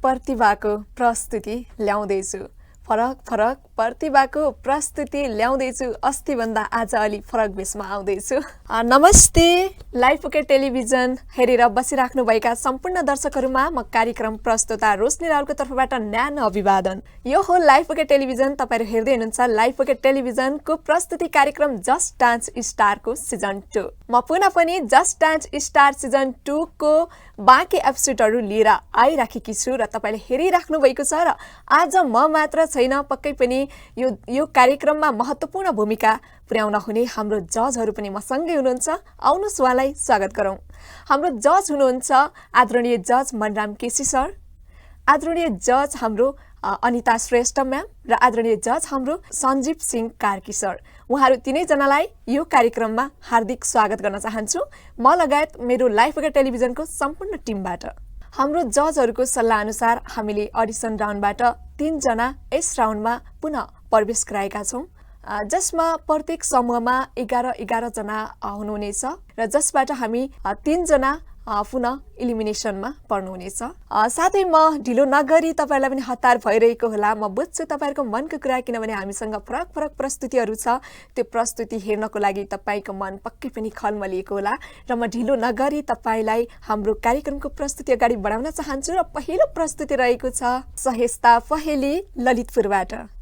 प्रतिभाको प्रस्तुति ल्याउँदैछु। फरक फरक प्रतिभाको प्रस्तुति ल्याउँदैछु। अस्तिभन्दा आज अलि फरक भेषमा आउँदैछु। नमस्ते, लाइभ पोकेट टेलिभिजन हेरेर बसिराख्नुभएका सम्पूर्ण दर्शकहरूमा म कार्यक्रम प्रस्तुता रोशनी रावलको तर्फबाट न्यानो अभिवादन। यो हो लाइभ पोकेट टेलिभिजन। तपाईहरु हेर्दै हुनुहुन्छ लाइभ पोकेट टेलिभिजनको प्रस्तुति कार्यक्रम जस्ट डान्स स्टारको सिजन 2। म पुनः पनि जस्ट डान्स स्टार सिजन 2 को बाँकी एपिसोडहरू लिएर आइराखेकी छु र तपाईले हेरिराख्नु भएको छ। र आज म मात्र छैन, पक्कै पनि यो कार्यक्रममा महत्त्वपूर्ण भूमिका पुर्याउन हुने हाम्रो जजहरू पनि मसँगै हुनुहुन्छ। आउनुहोस् उहाँलाई स्वागत गरौँ। हाम्रो जज हुनुहुन्छ आदरणीय जज मनराम केसी सर, आदरणीय जज हाम्रो अनिता श्रेष्ठ म्याम र आदरणीय जज हाम्रो सञ्जीव सिंह कार्की सर। उहाँहरू तीनैजनालाई यो कार्यक्रममा हार्दिक स्वागत गर्न चाहन्छु, म लगायत मेरो लाइभ पोकेट टेलिभिजनको सम्पूर्ण टिमबाट। हाम्रो जजहरूको सल्लाह अनुसार हामीले अडिसन राउन्डबाट 3 जना यस राउन्डमा पुनः प्रवेश गराएका छौँ, जसमा प्रत्येक समूहमा 11 जना हुनुहुनेछ र जसबाट हामी 3 जना पुनः इलिमिनेसनमा पर्नुहुनेछ। साथै म ढिलो नगरी तपाईहरुलाई पनि हतार भइरहेको होला, म बुझ्छु तपाईहरुको मनको कुरा, किनभने हामीसँग फरक फरक प्रस्तुतिहरू छ। त्यो प्रस्तुति हेर्नको लागि तपाईको मन पक्कै पनि खलमलिएको होला र म ढिलो नगरी तपाईलाई हाम्रो कार्यक्रमको प्रस्तुति अगाडि बढाउन चाहन्छु। र पहिलो प्रस्तुति रहेको छ सहेस्ता पहेली ललितपुरबाट।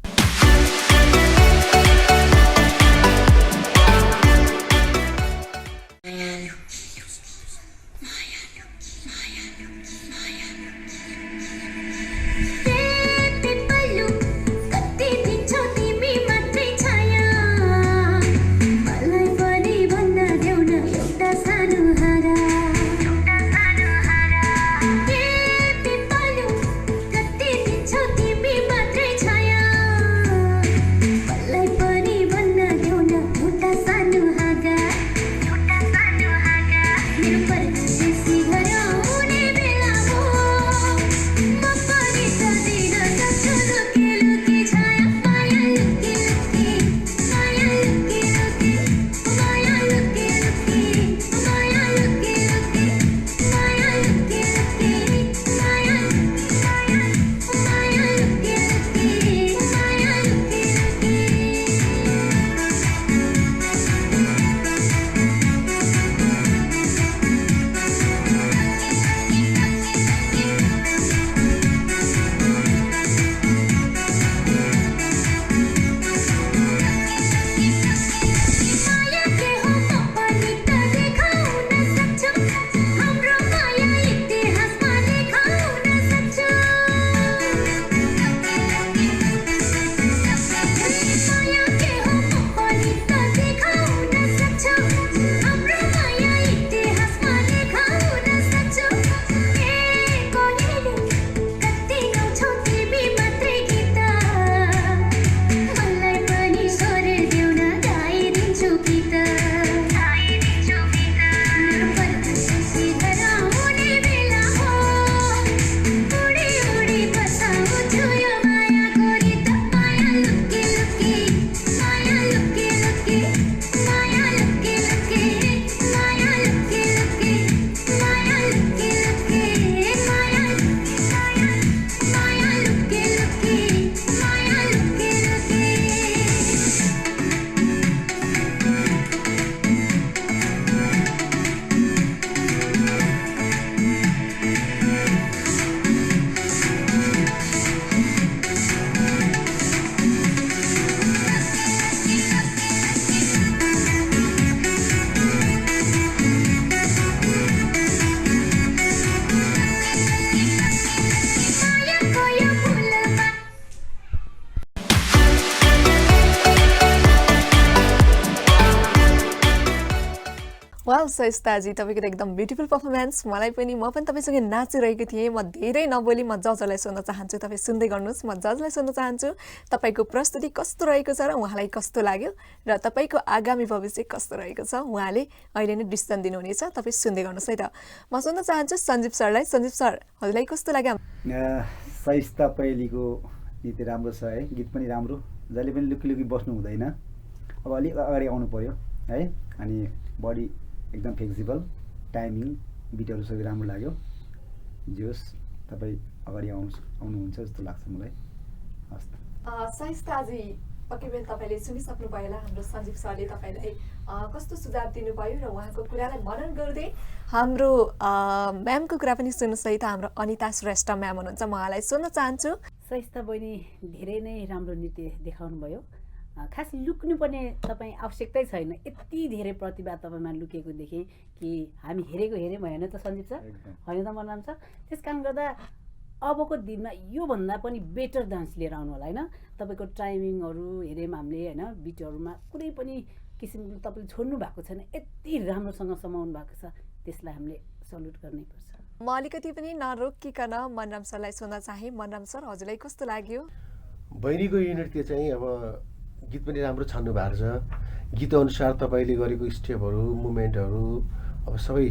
वाउ सहेस्ताजी, तपाईको त एकदम ब्युटिफुल पर्फर्मेन्स। म पनि तपाईसँगै नाचिरहेको थिएँ। म धेरै नबोली म जजलाई सोध्न चाहन्छु, तपाईँ सुन्दै गर्नुहोस्। म जजलाई सोध्न चाहन्छु तपाईको प्रस्तुति कस्तो रहेको छ र उहाँलाई कस्तो लाग्यो र तपाईको आगामी भविष्य कस्तो रहेको छ। उहाँले अहिले नै डिसिजन दिनुहुनेछ, तपाईँ सुन्दै गर्नुहोस् है त। म सोध्न चाहन्छु सञ्जीव सरलाई। सञ्जीव सर, हजुरलाई कस्तो लाग्यो? सहेस्ता पहेलीको गीत राम्रो छ है, गीत पनि राम्रो, जहिले पनि लुकी लुकी बस्नु हुँदैन, अब अलिक अगाडि आउनु पर्यो है। अनि बडी एकदम फ्लेक्सिबल, टाइमिङ, बिटहरू सबै राम्रो लाग्यो। जोस तपाईँ अगाडि आउनुहुन्छ जस्तो लाग्छ मलाई। हस् त। शाइस्ताजी पक्कै पनि तपाईँले सुनिसक्नुभयो होला हाम्रो सञ्जीव सरले तपाईँलाई कस्तो सुझाव दिनुभयो र उहाँको कुरालाई मनन गर्दै हाम्रो म्यामको कुरा पनि सुन्नुसहित हाम्रो अनिता श्रेष्ठ म्याम हुनुहुन्छ, म उहाँलाई सोध्न चाहन्छु। शाइस्ता बहिनी धेरै नै राम्रो नृत्य देखाउनु भयो। खास लुक्नुपर्ने तपाईँ आवश्यकतै छैन, यति धेरै प्रतिभा तपाईँमा लुकेको देखेँ कि हामी हेरेको हेऱ्यौँ होइन त सञ्जीव सर, होइन त मनराम सर। त्यस कारण गर्दा अबको दिनमा योभन्दा पनि बेटर डान्स लिएर आउनु होला होइन। तपाईँको टाइमिङहरू हेऱ्यौँ हामीले होइन, बिटहरूमा कुनै पनि किसिमको तपाईँले छोड्नु भएको छैन, यति राम्रोसँग समाउनु भएको छ, त्यसलाई हामीले सल्युट गर्नैपर्छ। म अलिकति पनि नरोकिकन मनराम सरलाई सोध्न चाहेँ। मनराम सर, हजुरलाई कस्तो लाग्यो? बहिनीको यो नृत्य चाहिँ अब गीत पनि राम्रो छान्नु भएको छ। गीतअनुसार तपाईँले गरेको स्टेपहरू, मुभमेन्टहरू, अब सबै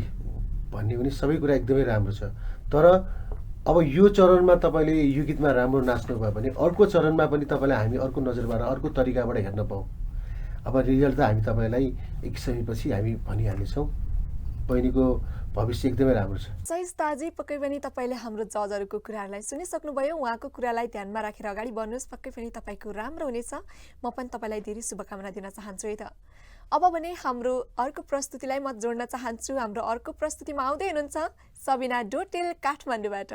भन्ने पनि सबै कुरा एकदमै राम्रो छ। तर अब यो चरणमा तपाईँले यो गीतमा राम्रो नाच्नु भयो भने अर्को चरणमा पनि तपाईँलाई हामी अर्को नजरबाट अर्को तरिकाबाट हेर्न पाऊँ। अब रिजल्ट त हामी तपाईँलाई एक समयपछि हामी भनिहाल्नेछौँ। बहिनीको भविष्य एकदमै राम्रो छ। शाइस्ताजी पक्कै पनि तपाईँले हाम्रो जजहरूको कुराहरूलाई सुनिसक्नुभयो, उहाँको कुरालाई ध्यानमा राखेर अगाडि बढ्नुहोस्, पक्कै पनि तपाईँको राम्रो हुनेछ। म पनि तपाईँलाई धेरै शुभकामना दिन चाहन्छु है त। अब भने हाम्रो अर्को प्रस्तुतिलाई म जोड्न चाहन्छु। हाम्रो अर्को प्रस्तुतिमा आउँदै हुनुहुन्छ सबिना डोटेल काठमाडौँबाट।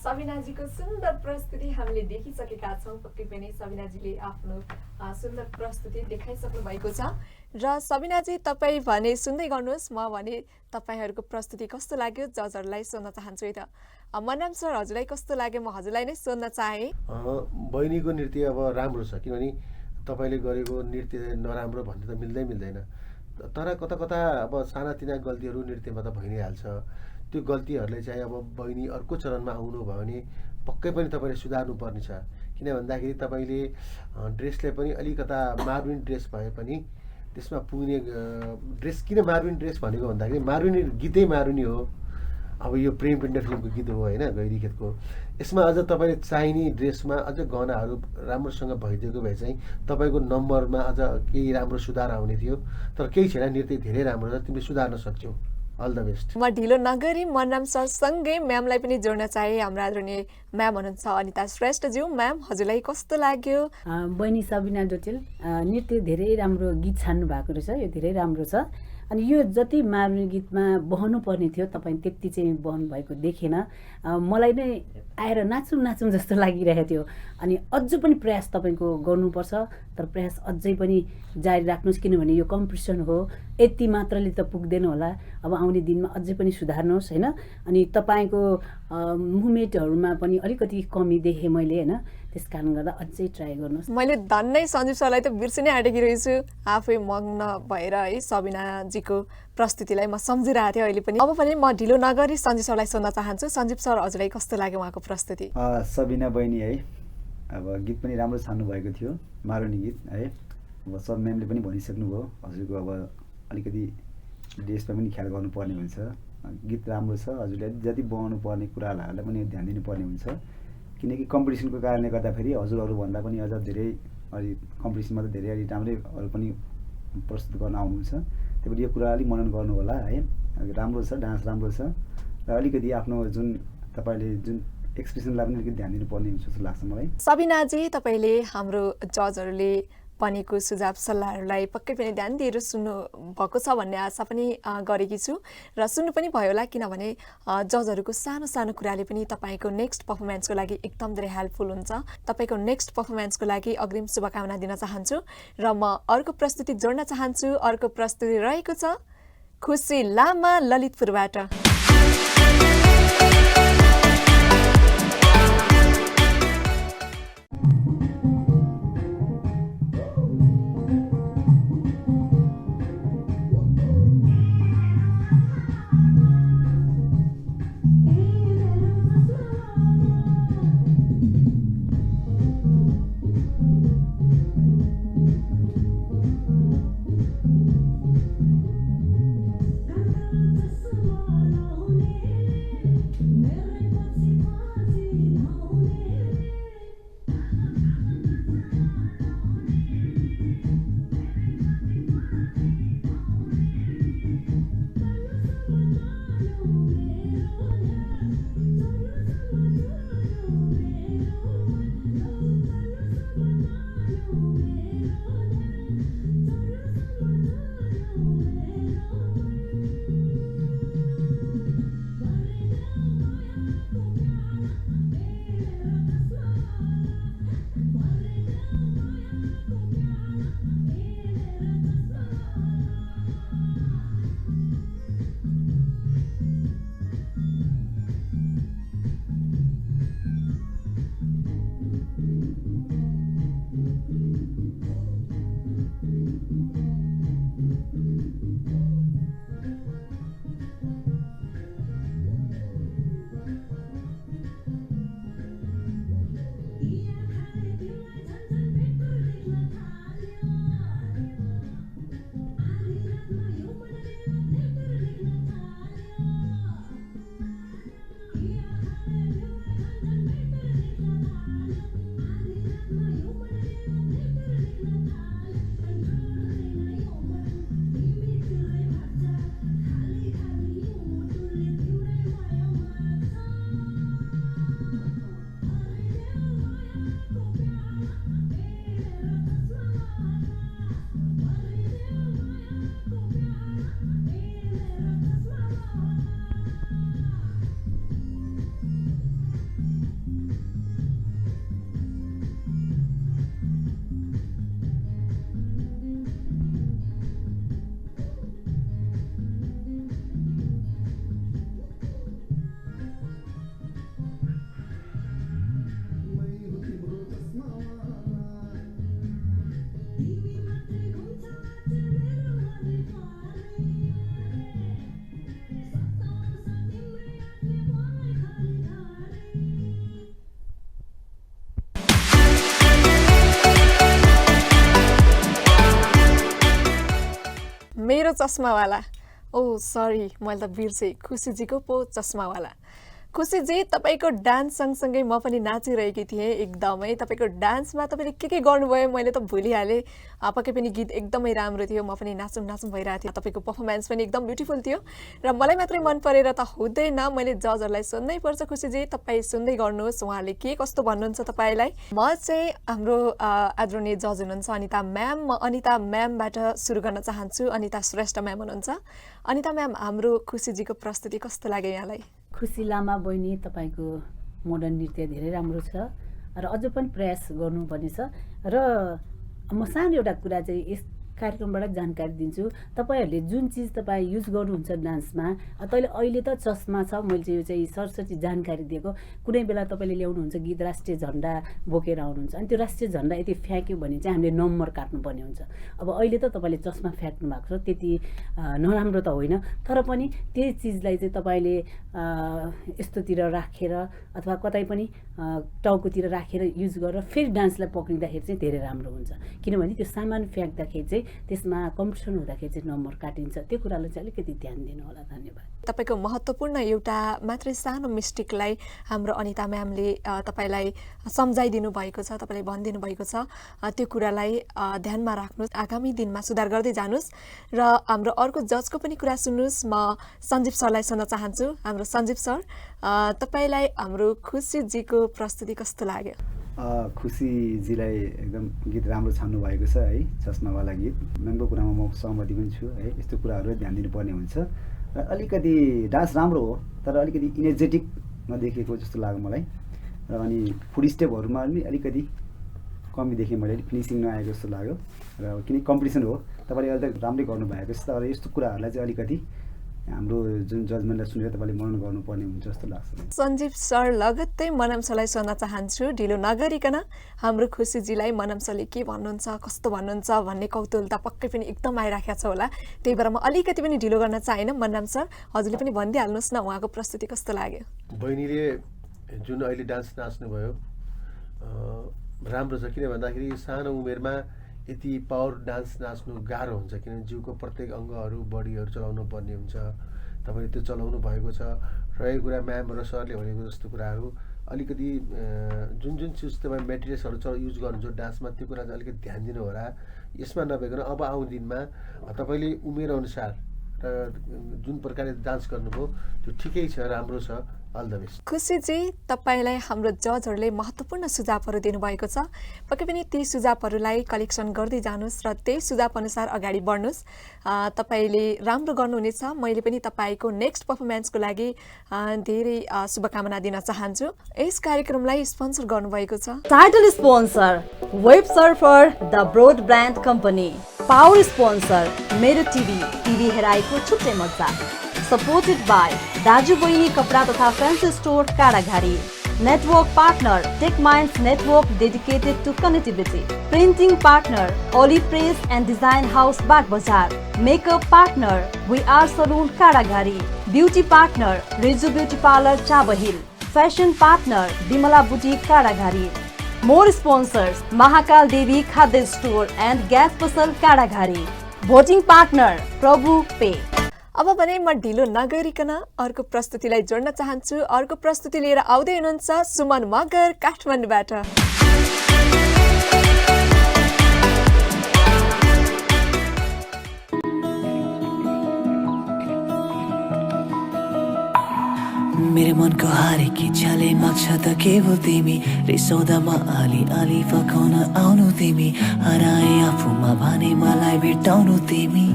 सबिनाजीको सुन्दर प्रस्तुति हामीले देखिसकेका छौँ। पक्कै पनि सबिनाजीले आफ्नो सुन्दर प्रस्तुति देखाइसक्नु भएको छ। र सबिनाजी तपाईँ भने सुन्दै गर्नुहोस्, म भने तपाईँहरूको प्रस्तुति कस्तो लाग्यो जजहरूलाई सोध्न चाहन्छु है त। मनराम सर, हजुरलाई कस्तो लाग्यो? म हजुरलाई नै सोध्न चाहेँ। बहिनीको नृत्य अब राम्रो छ, किनभने तपाईँले गरेको नृत्य नराम्रो भन्ने त मिल्दैन। तर कता कता अब सानातिना गल्तीहरू नृत्यमा त भइ नै हाल्छ। त्यो गल्तीहरूलाई चाहिँ अब बहिनी अर्को चरणमा आउनु भयो भने पक्कै पनि तपाईँले सुधार्नु पर्ने छ। किन भन्दाखेरि तपाईँले ड्रेसलाई पनि अलिकता मारुनी ड्रेस भए पनि त्यसमा पुग्ने ड्रेस किन मारुनी ड्रेस भनेको भन्दाखेरि मारुनी गीतै मारुनी हो। अब यो प्रेम पिण्ड फिल्मको गीत हो होइन, गैरी गीतको। यसमा अझ तपाईँले चाहिने ड्रेसमा अझ गहनाहरू राम्रोसँग भइदिएको भए चाहिँ तपाईँको नम्बरमा अझ केही राम्रो सुधार आउने थियो। तर केही छैन, नृत्य धेरै राम्रो छ, तिमीले सुधार्न सक्छौ। All the best. म ढिलो नगरी मनराम सरसँगै म्यामलाई पनि जोड्न चाहे। हाम्रा आदरणीय म्याम हुनुहुन्छ अनिता श्रेष्ठज्यू। म्याम, हजुरलाई कस्तो लाग्यो? बहिनी सबिना डोटेल, नृत्य धेरै राम्रो गीत छान्नु भएको रहेछ, यो धेरै राम्रो छ। अनि यो जति मारुनी गीतमा बहनु पर्ने थियो तपाईँ त्यति चाहिँ बहनु भएको देखेन। मलाई नै आएर नाचौँ नाचौँ जस्तो लागिरहेको थियो। अनि अझ पनि प्रयास तपाईँको गर्नुपर्छ, तर प्रयास अझै पनि जारी राख्नुहोस्, किनभने यो कम्पिटिसन हो, यति मात्रले त पुग्दैन होला। अब आउने दिनमा अझै पनि सुधार्नुहोस् होइन। अनि तपाईँको मुभमेन्टहरूमा पनि अलिकति कमी देखेँ मैले होइन, त्यस कारण गर्दा अझै ट्राई गर्नुहोस्। मैले धन्नै सञ्जीव सरलाई त बिर्सिनै आँटेकी रहेछु, आफै मग्न भएर है सबिनाजीको प्रस्तुतिलाई म सम्झिरहेको थिएँ अहिले पनि। अब पनि म ढिलो नगरी सञ्जीव सरलाई सोध्न चाहन्छु। सञ्जीव सर, हजुरलाई कस्तो लाग्यो उहाँको प्रस्तुति? सबिना बहिनी है, अब गीत पनि राम्रो छान्नु भएको थियो, मारुनी गीत है। अब सब म्यामले पनि भनिसक्नुभयो, हजुरको अब अलिकति ड्रेसमा पनि ख्याल गर्नुपर्ने हुन्छ। गीत राम्रो छ, हजुरले जति बनाउनु पर्ने कुराहरूलाई पनि ध्यान दिनुपर्ने हुन्छ, किनकि कम्पिटिसनको कारणले गर्दाखेरि हजुरहरूभन्दा पनि अझ धेरै अलि कम्पिटिसनमा त धेरै अलि राम्रै अरू पनि प्रस्तुत गर्न आउनुहुन्छ। त्यही भएर यो कुरा अलिक मनन गर्नु होला है। राम्रो छ, डान्स राम्रो छ, र अलिकति आफ्नो जुन तपाईँले जुन एक्सप्रेसनलाई पनि अलिकति ध्यान दिनुपर्ने हुन्छ जस्तो लाग्छ मलाई। सबिनाजी, तपाईँले हाम्रो जजहरूले भनेको सुझाव सल्लाहहरूलाई पक्कै पनि ध्यान दिएर सुन्नु भएको छ भन्ने आशा पनि गरेकी छु, र सुन्नु पनि भयो होला, किनभने जजहरूको सानो सानो कुराले पनि तपाईँको नेक्स्ट पर्फर्मेन्सको लागि एकदम धेरै हेल्पफुल हुन्छ। तपाईँको नेक्स्ट पर्फर्मेन्सको लागि अग्रिम शुभकामना दिन चाहन्छु, र म अर्को प्रस्तुति जोड्न चाहन्छु। अर्को प्रस्तुति रहेको छ खुसी लामा ललितपुरबाट। Small मेरो चस्मावाला। ओ सरी, मैले त बिर्सेँ, खुसीजीको पो चस्मावाला। खुसीजी, तपाईँको डान्स सँगसँगै म पनि नाचिरहेकी थिएँ एकदमै। तपाईँको डान्समा तपाईँले के गर्नुभयो मैले त भुलिहालेँ। पक्कै पनि गीत एकदमै राम्रो थियो, म पनि नाचौँ भइरहेको थियो। तपाईँको पर्फर्मेन्स पनि एकदम ब्युटिफुल थियो र मलाई मात्रै मन परेर त हुँदैन, मैले जजहरूलाई सुन्नै पर्छ। खुसीजी, तपाईँ सुन्दै गर्नुहोस् उहाँले के कस्तो भन्नुहुन्छ तपाईँलाई। म चाहिँ हाम्रो आदरणीय जज हुनुहुन्छ अनिता म्याम। म अनिता म्यामबाट सुरु गर्न चाहन्छु। अनिता श्रेष्ठ म्याम हुनुहुन्छ। अनिता म्याम, हाम्रो खुसीजीको प्रस्तुति कस्तो लाग्यो यहाँलाई? खुसी लामा बहिनी, तपाईँको मोडर्न नृत्य धेरै राम्रो छ र अझ पनि प्रयास गर्नुपर्ने छ। र म सानो एउटा कुरा चाहिँ यस कार्यक्रमबाट जानकारी दिन्छु। तपाईँहरूले जुन चिज तपाईँ युज गर्नुहुन्छ डान्समा, तैँले अहिले त चस्मा छ, मैले चाहिँ यो चाहिँ सरस्वती जानकारी दिएको। कुनै बेला तपाईँले ल्याउनुहुन्छ गीत, राष्ट्रिय झन्डा बोकेर आउनुहुन्छ, अनि त्यो राष्ट्रिय झन्डा यदि फ्याँक्यो भने चाहिँ हामीले नम्बर काट्नुपर्ने हुन्छ। अब अहिले त तपाईँले चस्मा फ्याँक्नु भएको छ, त्यति नराम्रो त होइन, तर पनि त्यही चिजलाई चाहिँ तपाईँले यस्तोतिर राखेर अथवा कतै पनि टाउकोतिर राखेर युज गरेर फेरि डान्सलाई पक्रिँदाखेरि चाहिँ धेरै राम्रो हुन्छ। किनभने त्यो सामान फ्याँक्दाखेरि चाहिँ त्यसमा कम्पिटिसन हुँदाखेरि चाहिँ नम्बर काटिन्छ। त्यो कुरालाई चाहिँ अलिकति ध्यान दिनु होला। धन्यवाद। तपाईँको महत्त्वपूर्ण एउटा मात्रै सानो मिस्टेकलाई हाम्रो अनिता म्यामले तपाईँलाई सम्झाइदिनु भएको छ, तपाईँलाई भनिदिनु भएको छ। त्यो कुरालाई ध्यानमा राख्नुहोस्, आगामी दिनमा सुधार गर्दै जानुहोस्। र हाम्रो अर्को जजको पनि कुरा सुन्नुहोस्। म सञ्जीव सरलाई सुन्न चाहन्छु। हाम्रो सञ्जीव सर, तपाईँलाई हाम्रो खुसीजीको प्रस्तुति कस्तो लाग्यो? खुसीजीलाई एकदम गीत राम्रो छान्नु भएको छ है, चस्मावाला गीत। म्यामको कुरामा म सहमति पनि छु है। यस्तो कुराहरू ध्यान दिनुपर्ने हुन्छ। र अलिकति डान्स राम्रो हो, तर अलिकति इनर्जेटिक नदेखिएको जस्तो लाग्यो मलाई। र अनि फुड स्टेपहरूमा पनि अलिकति कमी देखेँ मैले, फिनिसिङ नआएको जस्तो लाग्यो। र किन कम्पिटिसन हो, तपाईँले अहिले त राम्रै गर्नुभएको छ, तर यस्तो कुराहरूलाई चाहिँ अलिकति हाम्रो जुन जजमेन्टलाई सुनेर तपाईँले मनन गर्नुपर्ने हुन्छ जस्तो लाग्छ। सञ्जीव सर लगत्तै मनम सरलाई सोध्न चाहन्छु। ढिलो नगरिकन हाम्रो खुसीजीलाई मनम सरले के भन्नुहुन्छ, कस्तो भन्नुहुन्छ भन्ने कौतूहलता पक्कै पनि एकदम आइराखेको छ होला। त्यही भएर म अलिकति पनि ढिलो गर्न चाहेन। मनम सर, हजुरले पनि भनिदिइहाल्नुहोस् न उहाँको प्रस्तुति कस्तो लाग्यो? बहिनीले जुन अहिले डान्स नाच्नुभयो राम्रो छ। किन भन्दाखेरि सानो उमेरमा यति पावर डान्स नाच्नु गाह्रो हुन्छ, किनभने जिउको प्रत्येक अङ्गहरू बडीहरू चलाउनु पर्ने हुन्छ। तपाईँले त्यो चलाउनु भएको छ। रहेको कुरा म्याम र सरले भनेको जस्तो कुराहरू अलिकति जुन चिज तपाईँ मेटेरियल्सहरू युज गर्नुहुन्छ डान्समा, त्यो कुरा चाहिँ अलिकति ध्यान दिनु होला। यसमा नभइकन अब आउने दिनमा तपाईँले उमेर अनुसार र जुन प्रकारले डान्स गर्नुभयो त्यो ठिकै छ, राम्रो छ। All the best. खुसीजी, तपाईँलाई हाम्रो जजहरूले महत्त्वपूर्ण सुझावहरू दिनुभएको छ। पक्कै पनि ती सुझावहरूलाई कलेक्सन गर्दै जानुहोस् र त्यही सुझाव अनुसार अगाडि बढ्नुहोस्। तपाईँले राम्रो गर्नुहुनेछ। मैले पनि तपाईँको नेक्स्ट पर्फर्मेन्सको लागि धेरै शुभकामना दिन चाहन्छु। यस कार्यक्रमलाई स्पोन्सर गर्नुभएको छ title sponsor web surfer the broad brand company, power sponsor मेरो टिभी हेराएको छुट्टै मजा, सपोर्टेड बाई दाजु बहिनी कपडा तथा fancy store Karaghari, network partner tech minds network dedicated to connectivity, printing partner Oli press and design house Bagbazar, makeup partner we are salon Karaghari, beauty partner Riju beauty parlour Chabahil, fashion partner Bimala boutique Karaghari. More sponsors Mahakal Devi खाद्य store and gas पसल काराघारी, voting partner प्रभु pay. अब भने म ढिलो नगरिकन अर्को प्रस्तुतिलाई जोड्न चाहन्छु। अर्को प्रस्तुति लिएर आउँदै हुनुहुन्छ सुमन मगर काठमाडौँबाट। मेरो मनको हारेकी छले माग्छ त के हो तिमी, रिसाउँदामा आली आली फकाउन आउनु तिमी, हराए आफूमा भने मलाई भेटाउनु तिमी,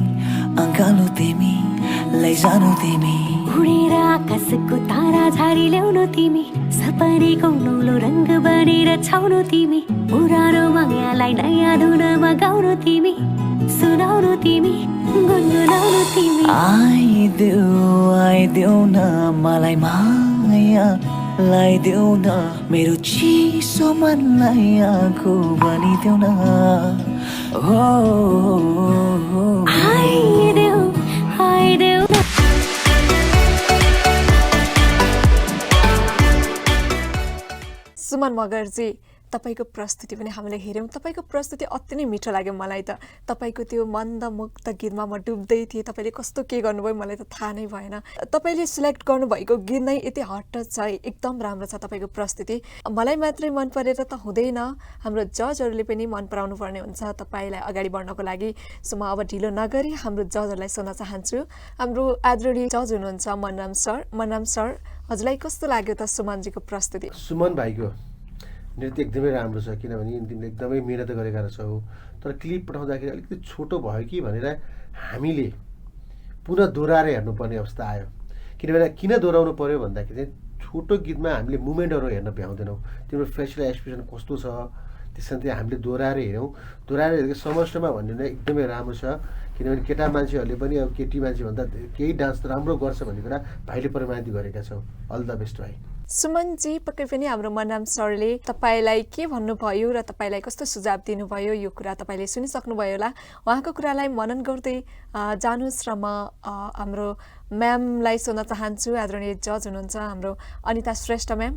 अङ्कालु तिमी लैजानु तिमी, उडेर आकाशको तारा झारी ल्याउनु तिमी, सपनेको नौलो रङ्ग बनेर छाउनु तिमी, पुरानो मायालाई नयाँ धुनमा गाउनु तिमी, सुनाउनु तिमी, गुनगुनाउनु तिमी। आइदेऊ न मलाई माया लाइदेऊ न, मेरो चिसो मनलाई आँखो बनिदेऊ न। आइदेऊ न। सुमन मगरजी, तपाईँको प्रस्तुति पनि हामीले हेऱ्यौँ। तपाईँको प्रस्तुति अति नै मिठो लाग्यो मलाई त। तपाईँको त्यो मन्दमुग्ध गीतमा म डुब्दै थिएँ। तपाईँले कस्तो के गर्नुभयो मलाई त थाहा नै भएन। तपाईँले सिलेक्ट गर्नुभएको गीत नै यति हट छ, एकदम राम्रो छ तपाईँको प्रस्तुति। मलाई मात्रै मन परेर त हुँदैन, हाम्रो जजहरूले पनि मन पराउनु पर्ने हुन्छ तपाईँलाई अगाडि बढ्नको लागि। सो म अब ढिलो नगरी हाम्रो जजहरूलाई सोध्न चाहन्छु। हाम्रो आदरणीय जज हुनुहुन्छ मनराम सर। मनराम सर, हजुरलाई कस्तो लाग्यो त सुमनजीको प्रस्तुति? सुमन भाइको नृत्य एकदमै राम्रो छ, किनभने तिमीले एकदमै मिहिनेत गरेका रहेछौ। तर क्लिप पठाउँदाखेरि अलिकति छोटो भयो कि भनेर हामीले पुनः दोहोऱ्याएर हेर्नुपर्ने अवस्था आयो। किन दोहोऱ्याउनु पर्यो भन्दाखेरि चाहिँ छोटो गीतमा हामीले मुभमेन्टहरू हेर्न भ्याउँदैनौँ। तिम्रो फेसियल एक्सप्रेसन कस्तो छ त्यसमा चाहिँ हामीले दोहोऱ्याएर हेऱ्यौँ। दोहोऱ्याएर हेरेको समष्टमा भन्ने नै एकदमै राम्रो छ, किनभने केटा मान्छेहरूले पनि अब केटी मान्छेभन्दा केही डान्स राम्रो गर्छ भन्ने कुरा भाइले प्रमाणित गरेका छौ। अल द बेस्ट भाइ। सुमनजी, पक्कै पनि हाम्रो मनराम सरले तपाईँलाई के भन्नुभयो र तपाईँलाई कस्तो सुझाव दिनुभयो यो कुरा तपाईँले सुनिसक्नुभयो होला। उहाँको कुरालाई मनन गर्दै जानुहोस् र म हाम्रो म्यामलाई सोध्न चाहन्छु। आदरणीय जज हुनुहुन्छ हाम्रो अनिता श्रेष्ठ म्याम।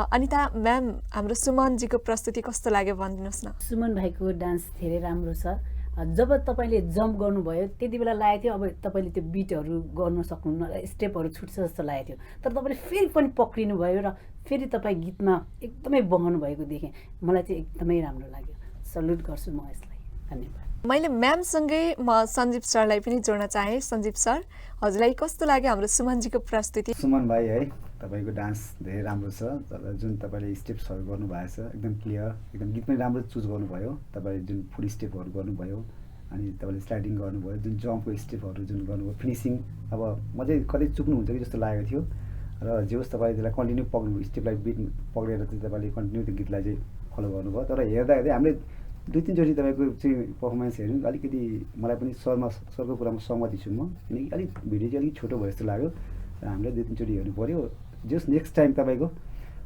अनिता म्याम, हाम्रो सुमनजीको प्रस्तुति कस्तो लाग्यो भनिदिनुहोस् न। सुमन भाइको डान्स धेरै राम्रो छ। जब तपाईँले जम्प गर्नुभयो त्यति बेला लागेको थियो अब तपाईँले त्यो बिटहरू गर्न सक्नुहुन्न, स्टेपहरू छुट्छ जस्तो लागेको थियो। तर तपाईँले फेरि पनि पक्रिनु भयो र फेरि तपाईँ गीतमा एकदमै बगाउनु भएको देखेँ। मलाई चाहिँ एकदमै राम्रो लाग्यो। सल्युट गर्छु म यसलाई। धन्यवाद। मैले म्यामसँगै म सञ्जीव सरलाई पनि जोड्न चाहेँ। सञ्जीव सर, हजुरलाई कस्तो लाग्यो हाम्रो सुमनजीको प्रस्तुति? सुमन भाइ है, तपाईँको डान्स धेरै राम्रो छ। जुन तपाईँले स्टेप्सहरू गर्नुभएको छ एकदम क्लियर, एकदम गीत पनि राम्रो चुज गर्नुभयो। तपाईँले जुन फुल स्टेपहरू गर्नुभयो, अनि तपाईँले स्लाइडिङ गर्नुभयो, जुन जम्पको स्टेपहरू जुन गर्नुभयो, फिनिसिङ अब म चाहिँ कतै चुक्नुहुन्छ कि जस्तो लागेको थियो। र जे होस् तपाईँले त्यसलाई कन्टिन्यू पक्नु, स्टेपलाई बिट पक्रेर चाहिँ तपाईँले कन्टिन्यू त्यो गीतलाई चाहिँ फलो गर्नुभयो। तर हेर्दा हामीले 2-3चोटि तपाईँको चाहिँ पर्फर्मेन्स हेर्नु अलिकति मलाई पनि सरको कुरामा सहमति छु म, किनकि अलिक भिडियो चाहिँ अलिक छोटो भयो जस्तो लाग्यो र हामीले 2-3चोटि हेर्नु पऱ्यो। जस नेक्स्ट टाइम तपाईँको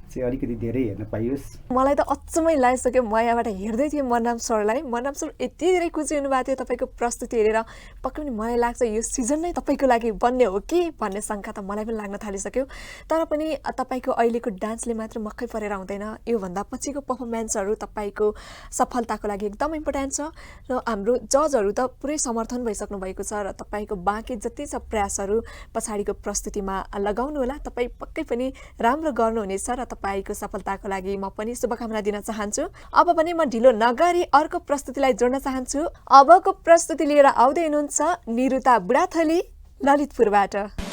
चाहिँ अलिकति धेरै हेर्न पाइयोस्। मलाई त अचम्मै लागिसक्यो। म यहाँबाट हेर्दै थिएँ मनराम सरलाई। मनराम सर यति धेरै खुसिनु भएको थियो तपाईँको प्रस्तुति हेरेर। पक्कै पनि मलाई लाग्छ यो सिजन नै तपाईँको लागि बन्ने हो कि भन्ने शङ्का त मलाई पनि लाग्न थालिसक्यो। तर पनि तपाईँको अहिलेको डान्सले मात्र मक्कै परेर आउँदैन, योभन्दा पछिको पर्फर्मेन्सहरू तपाईँको सफलताको लागि एकदम इम्पोर्टेन्ट छ। र हाम्रो जजहरू त पुरै समर्थन भइसक्नु भएको छ र तपाईँको बाँकी जति छ प्रयासहरू पछाडिको प्रस्तुतिमा लगाउनु होला। तपाईँ पक्कै पनि राम्रो गर्नुहुनेछ र तपाईँको सफलताको लागि म पनि शुभकामना दिन चाहन्छु। अब पनि म ढिलो नगरी अर्को प्रस्तुतिलाई जोड्न चाहन्छु। अबको प्रस्तुति लिएर आउँदै हुनुहुन्छ निरुता बुढाथली ललितपुरबाट।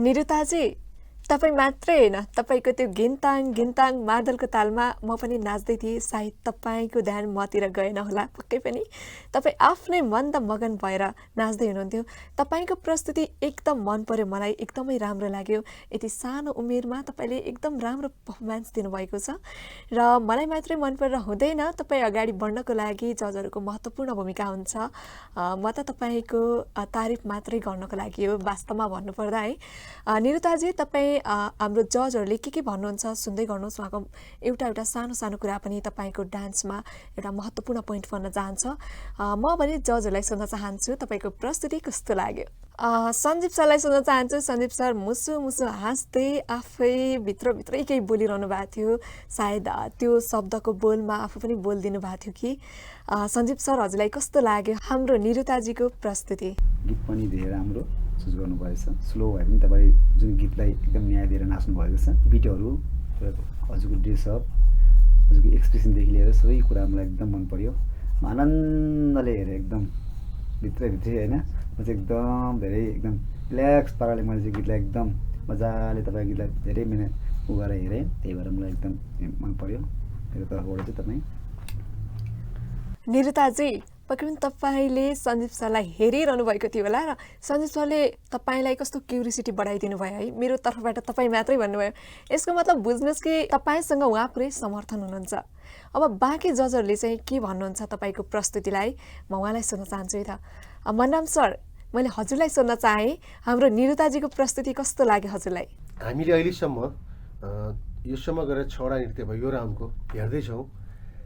निरुताजी तपाईँ मात्रै होइन तपाईँको त्यो घिन्ताङ घिन्ताङ मादलको तालमा म पनि नाच्दै थिएँ। सायद तपाईँको ध्यान मतिर गएन होला पक्कै पनि। तपाईँ आफ्नै मन्द मगन भएर नाच्दै हुनुहुन्थ्यो। तपाईँको प्रस्तुति एकदम मन पर्यो, मलाई एकदमै राम्रो लाग्यो। यति सानो उमेरमा तपाईँले एकदम राम्रो पर्फर्मेन्स दिनुभएको छ र मलाई मात्रै मन परेर हुँदैन, तपाईँ अगाडि बढ्नको लागि जजहरूको महत्त्वपूर्ण भूमिका हुन्छ। म त तपाईँको तारिफ मात्रै गर्नको लागि हो वास्तवमा भन्नुपर्दा है। निरुताजी तपाईँ हाम्रो जजहरूले के भन्नुहुन्छ सुन्दै गर्नुहोस्। उहाँको एउटा सानो सानो कुरा पनि तपाईँको डान्समा एउटा महत्त्वपूर्ण पोइन्ट बन्न जान्छ। म भने जजहरूलाई सोध्न चाहन्छु तपाईँको प्रस्तुति कस्तो लाग्यो। सञ्जीव सरलाई सोध्न चाहन्छु। सञ्जीव सर मुसु मुसु हाँस्दै आफै भित्रभित्रै केही बोलिरहनु भएको थियो। सायद त्यो शब्दको बोलमा आफू पनि बोलिदिनु भएको थियो कि। सञ्जीव सर हजुरलाई कस्तो लाग्यो हाम्रो निरुताजीको प्रस्तुति? गीत पनि धेरै राम्रो चुज गर्नुभएछ। स्लो भए पनि तपाईँले जुन गीतलाई एकदम न्याय दिएर नाच्नु भएको छ, बिटहरू, हजुरको ड्रेसअप, हजुरको एक्सप्रेसनदेखि लिएर सबै कुरा मलाई एकदम मन पर्यो। म आनन्दले हेरेँ एकदम भित्रभित्रै होइन। म चाहिँ एकदम धेरै एकदम रिल्याक्स पाराले मैले चाहिँ गीतलाई एकदम मजाले तपाईँको गीतलाई धेरै मिहिनेत गरेर हेरेँ। त्यही भएर मलाई एकदम मन पर्यो मेरो तर्फबाट चाहिँ। तपाईँ निरुताजी पक्कै पनि तपाईँले सञ्जीव सरलाई हेरिरहनु भएको थियो होला र सञ्जीव सरले तपाईँलाई कस्तो क्युरियोसिटी बढाइदिनु भयो है। मेरो तर्फबाट तपाईँ मात्रै भन्नुभयो। यसको मतलब बुझ्नुहोस् कि तपाईँसँग उहाँ पुरै समर्थन हुनुहुन्छ। अब बाँकी जजहरूले चाहिँ के भन्नुहुन्छ तपाईँको प्रस्तुतिलाई, म उहाँलाई सोध्न चाहन्छु है त। मन्नाम सर, मैले हजुरलाई सोध्न चाहेँ हाम्रो निरुताजीको प्रस्तुति कस्तो लाग्यो हजुरलाई? हामीले अहिलेसम्म योसम्म गरेर 6वटा नृत्य भयो यो राउन्डको हेर्दैछौँ।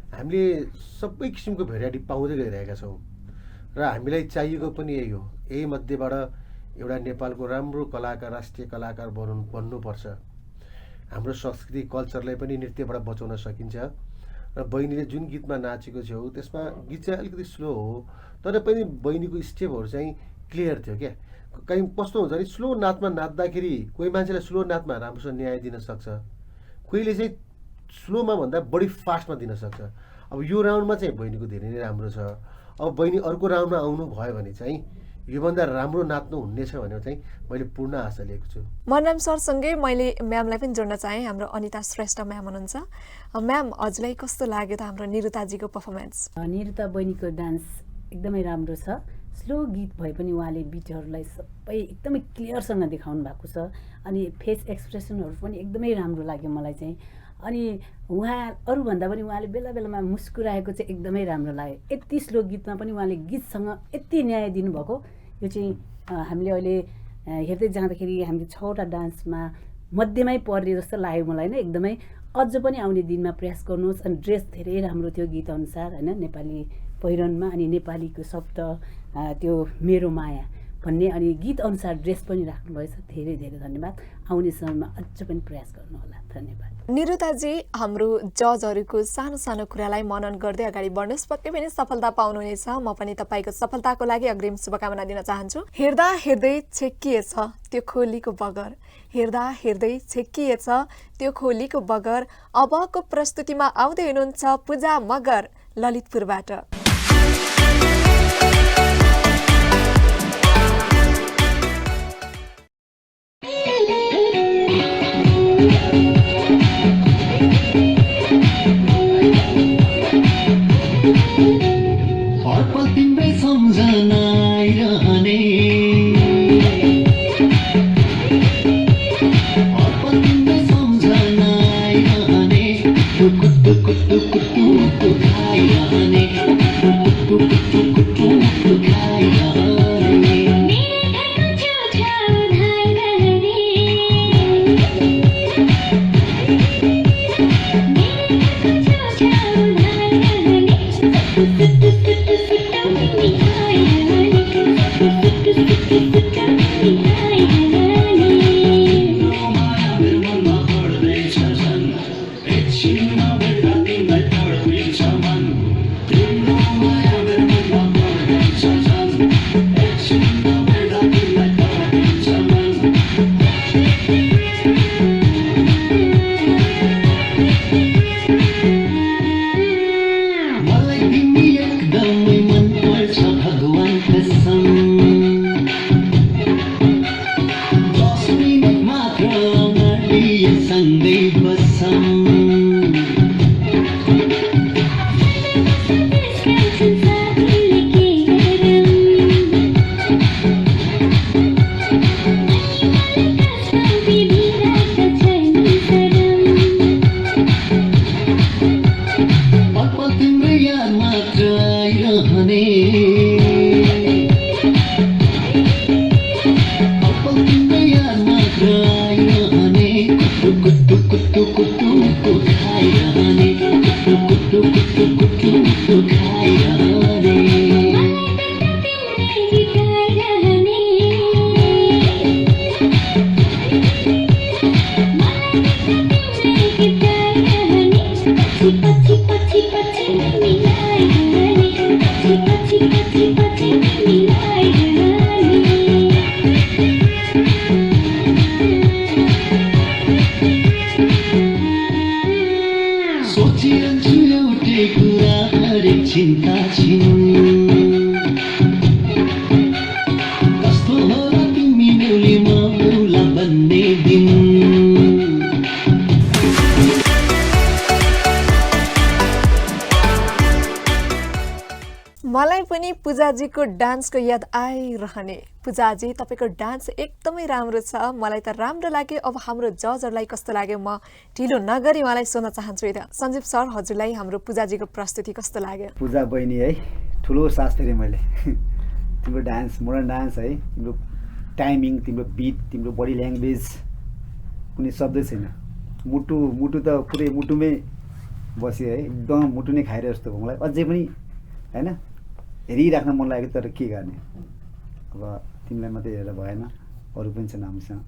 हामीले सबै किसिमको भेराइटी पाउँदै गइरहेका छौँ र हामीलाई चाहिएको पनि यही हो। यही मध्येबाट एउटा नेपालको राम्रो कलाकार, राष्ट्रिय कलाकार बन्नुपर्छ। हाम्रो संस्कृति कल्चरलाई पनि नृत्यबाट बचाउन सकिन्छ। र बहिनीले जुन गीतमा नाचेको छौ त्यसमा गीत चाहिँ अलिकति स्लो हो, तर पनि बहिनीको स्टेपहरू चाहिँ क्लियर थियो क्या। कहीँ कस्तो हुन्छ भने स्लो नाचमा नाच्दाखेरि कोही मान्छेलाई स्लो नाचमा राम्रोसँग न्याय दिन सक्छ, कोहीले चाहिँ स्लोमा भन्दा बढी फास्टमा दिन सक्छ। अब यो राउन्डमा चाहिँ बहिनीको धेरै नै राम्रो छ। अब बहिनी अर्को राउन्डमा आउनु भयो भने चाहिँ योभन्दा राम्रो नाच्नु हुनेछ भनेर चाहिँ मैले पूर्ण आशा लिएको छु। मन्नाम सरसँगै मैले म्यामलाई पनि जोड्न चाहेँ। हाम्रो अनिता श्रेष्ठ म्याम हुनुहुन्छ। म्याम हजुरलाई कस्तो लाग्यो त हाम्रो निरुताजीको पर्फर्मेन्स? निरुता बहिनीको डान्स एकदमै राम्रो छ। स्लो गीत भए पनि उहाँले बिटहरूलाई सबै एकदमै क्लियरसँग देखाउनु भएको छ। अनि फेस एक्सप्रेसनहरू पनि एकदमै राम्रो लाग्यो मलाई चाहिँ। अनि उहाँ अरूभन्दा पनि उहाँले बेला बेलामा मुस्कुराएको चाहिँ एकदमै राम्रो लाग्यो। यति स्लो गीतमा पनि उहाँले गीतसँग यति न्याय दिनुभएको, यो चाहिँ हामीले अहिले हेर्दै जाँदाखेरि हामीले 6वटा डान्समा मध्यमै पर्ने जस्तो लाग्यो मलाई नै। एकदमै अझ पनि आउने दिनमा प्रयास गर्नुहोस्। अनि ड्रेस धेरै राम्रो थियो गीत अनुसार होइन, नेपाली पहिरनमा। अनि नेपालीको शब्द त्यो मेरो माया भन्ने अनि गीत अनुसार ड्रेस पनि राख्नुभएछ। धेरै धेरै धन्यवाद। आउने समयमा अझ पनि प्रयास गर्नुहोला। धन्यवाद। निरुताजी हाम्रो जजहरूको सानो सानो कुरालाई मनन गर्दै अगाडि बढ्नुहोस्। पक्कै पनि सफलता पाउनुहुनेछ। म पनि तपाईँको सफलताको लागि अग्रिम शुभकामना दिन चाहन्छु। हेर्दा हेर्दै छेकिएछ त्यो खोलीको बगर, हेर्दा हेर्दै छेकिएछ त्यो खोलीको बगर। अबको प्रस्तुतिमा आउँदै हुनुहुन्छ पूजा मगर ललितपुरबाट। तिम्रै सम्झना आइरहने, तिम्रै सम्झना आइरहने, खाइरहने चिन्ता छिन् कस्तो होला तिमी मुलीमा मुला बन्ने दिन मलाई पनि पूजाजीको डान्सको याद आइरहने। पूजाजी तपाईँको डान्स एकदमै राम्रो छ, मलाई त राम्रो लाग्यो। अब हाम्रो जजहरूलाई कस्तो लाग्यो म ढिलो नगरी उहाँलाई सोध्न चाहन्छु। यता सञ्जीव सर, हजुरलाई हाम्रो पूजाजीको प्रस्तुति कस्तो लाग्यो? पूजा बहिनी है, ठुलो सास थिएँ मैले तिम्रो डान्स, मोडर्न डान्स है, तिम्रो टाइमिङ, तिम्रो बिट, तिम्रो बडी ल्याङ्ग्वेज, कुनै शब्दै छैन। मुटु त पुरै मुटुमै बस्यो है, एकदम मुटु नै खाएर जस्तो भयो मलाई। अझै पनि होइन हेरिराख्न मन लाग्यो, तर के गर्ने, अब तिमीलाई मात्रै हेरेर भएन, अरू पनि छन् हामीसँग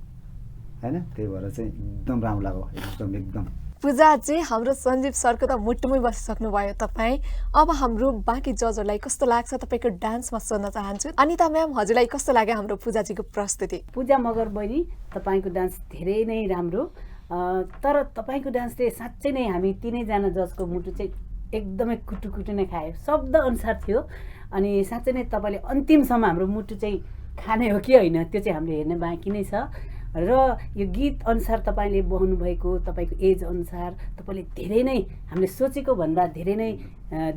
होइन, त्यही भएर चाहिँ एकदम राम्रो लाग्यो, एकदम। पूजाजी, हाम्रो सञ्जीव सरको त मुटुमै बसिसक्नु भयो तपाईँ। अब हाम्रो बाँकी जजहरूलाई कस्तो लाग्छ तपाईँको डान्समा सोध्न चाहन्छु। अनिता म्याम, हजुरलाई कस्तो लाग्यो हाम्रो पूजाजीको प्रस्तुति? पूजा मगर बहिनी, तपाईँको डान्स धेरै नै राम्रो, तर तपाईँको डान्सले साँच्चै नै हामी तिनैजना जजको मुटु चाहिँ एकदमै कुटु नै खायो, शब्द अनुसार थियो। अनि साँच्चै नै तपाईँले अन्तिमसम्म हाम्रो मुटु चाहिँ खाने हो कि होइन त्यो चाहिँ हामीले हेर्ने बाँकी नै छ। र यो गीत अनुसार तपाईँले बहाउनु भएको, तपाईँको एज अनुसार तपाईँले धेरै नै हामीले सोचेको भन्दा धेरै नै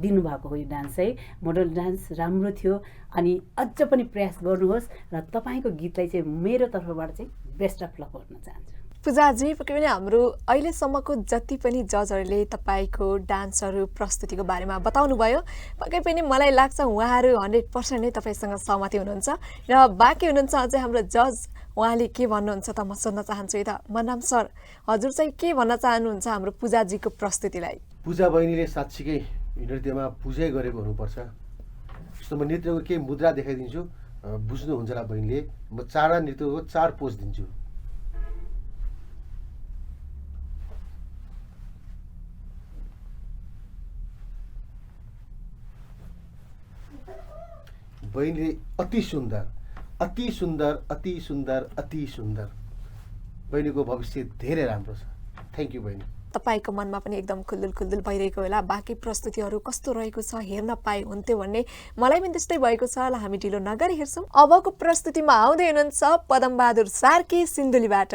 दिनुभएको हो यो डान्स चाहिँ। मोडल डान्स राम्रो थियो, अनि अझ पनि प्रयास गर्नुहोस् र तपाईँको गीतलाई चाहिँ मेरो तर्फबाट चाहिँ बेस्ट अफ लक भन्न चाहन्छु। पूजाजी, पक्कै पनि हाम्रो अहिलेसम्मको जति पनि जजहरूले तपाईँको डान्सहरू प्रस्तुतिको बारेमा बताउनु भयो, पक्कै पनि मलाई लाग्छ उहाँहरू 100% नै तपाईँसँग सहमति हुनुहुन्छ। र बाँकी हुनुहुन्छ अझै हाम्रो जज, उहाँले के भन्नुहुन्छ त म सोध्न चाहन्छु। यता मनाम सर, हजुर चाहिँ के भन्न चाहनुहुन्छ हाम्रो पूजाजीको प्रस्तुतिलाई? पूजा बहिनीले साँच्चीकै नृत्यमा पूजै गरेको हुनुपर्छ। जस्तो म नृत्यको केही मुद्रा देखाइदिन्छु, बुझ्नुहुन्छ होला बहिनीले। म चारवटा नृत्यको 4 पोज दिन्छु। बहिनीले अति सुन्दर, अति सुन्दर, अति सुन्दर, अति सुन्दर। बहिनीको भविष्य धेरै राम्रो छ। थ्याङ्क यू बहिनी। तपाईँको मनमा पनि एकदम खुल्दुल भइरहेको होला, बाँकी प्रस्तुतिहरू कस्तो रहेको छ हेर्न पाए हुन्थ्यो भन्ने मलाई पनि त्यस्तै भएको छ। ल हामी ढिलो नगरी हेर्छौँ। अबको प्रस्तुतिमा आउँदै हुनुहुन्छ पदमबहादुर सार्की सिन्धुलीबाट।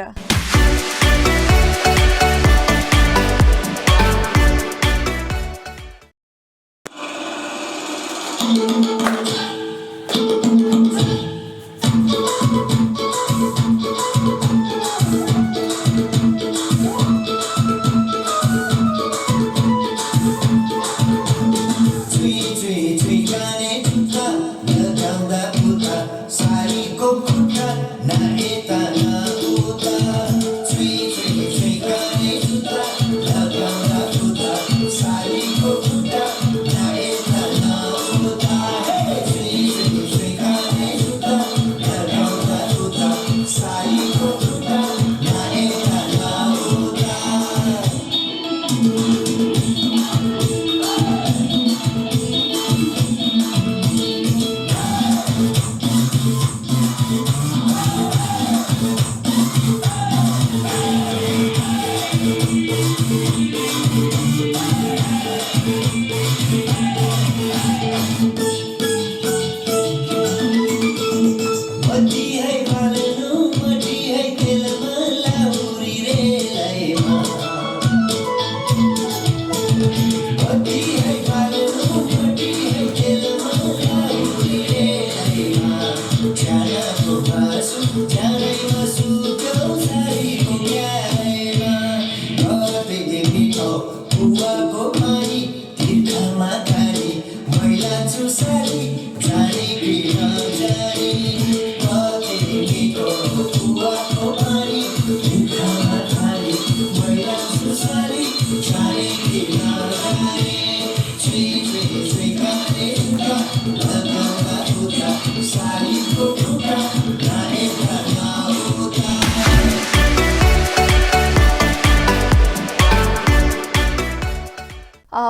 Hey!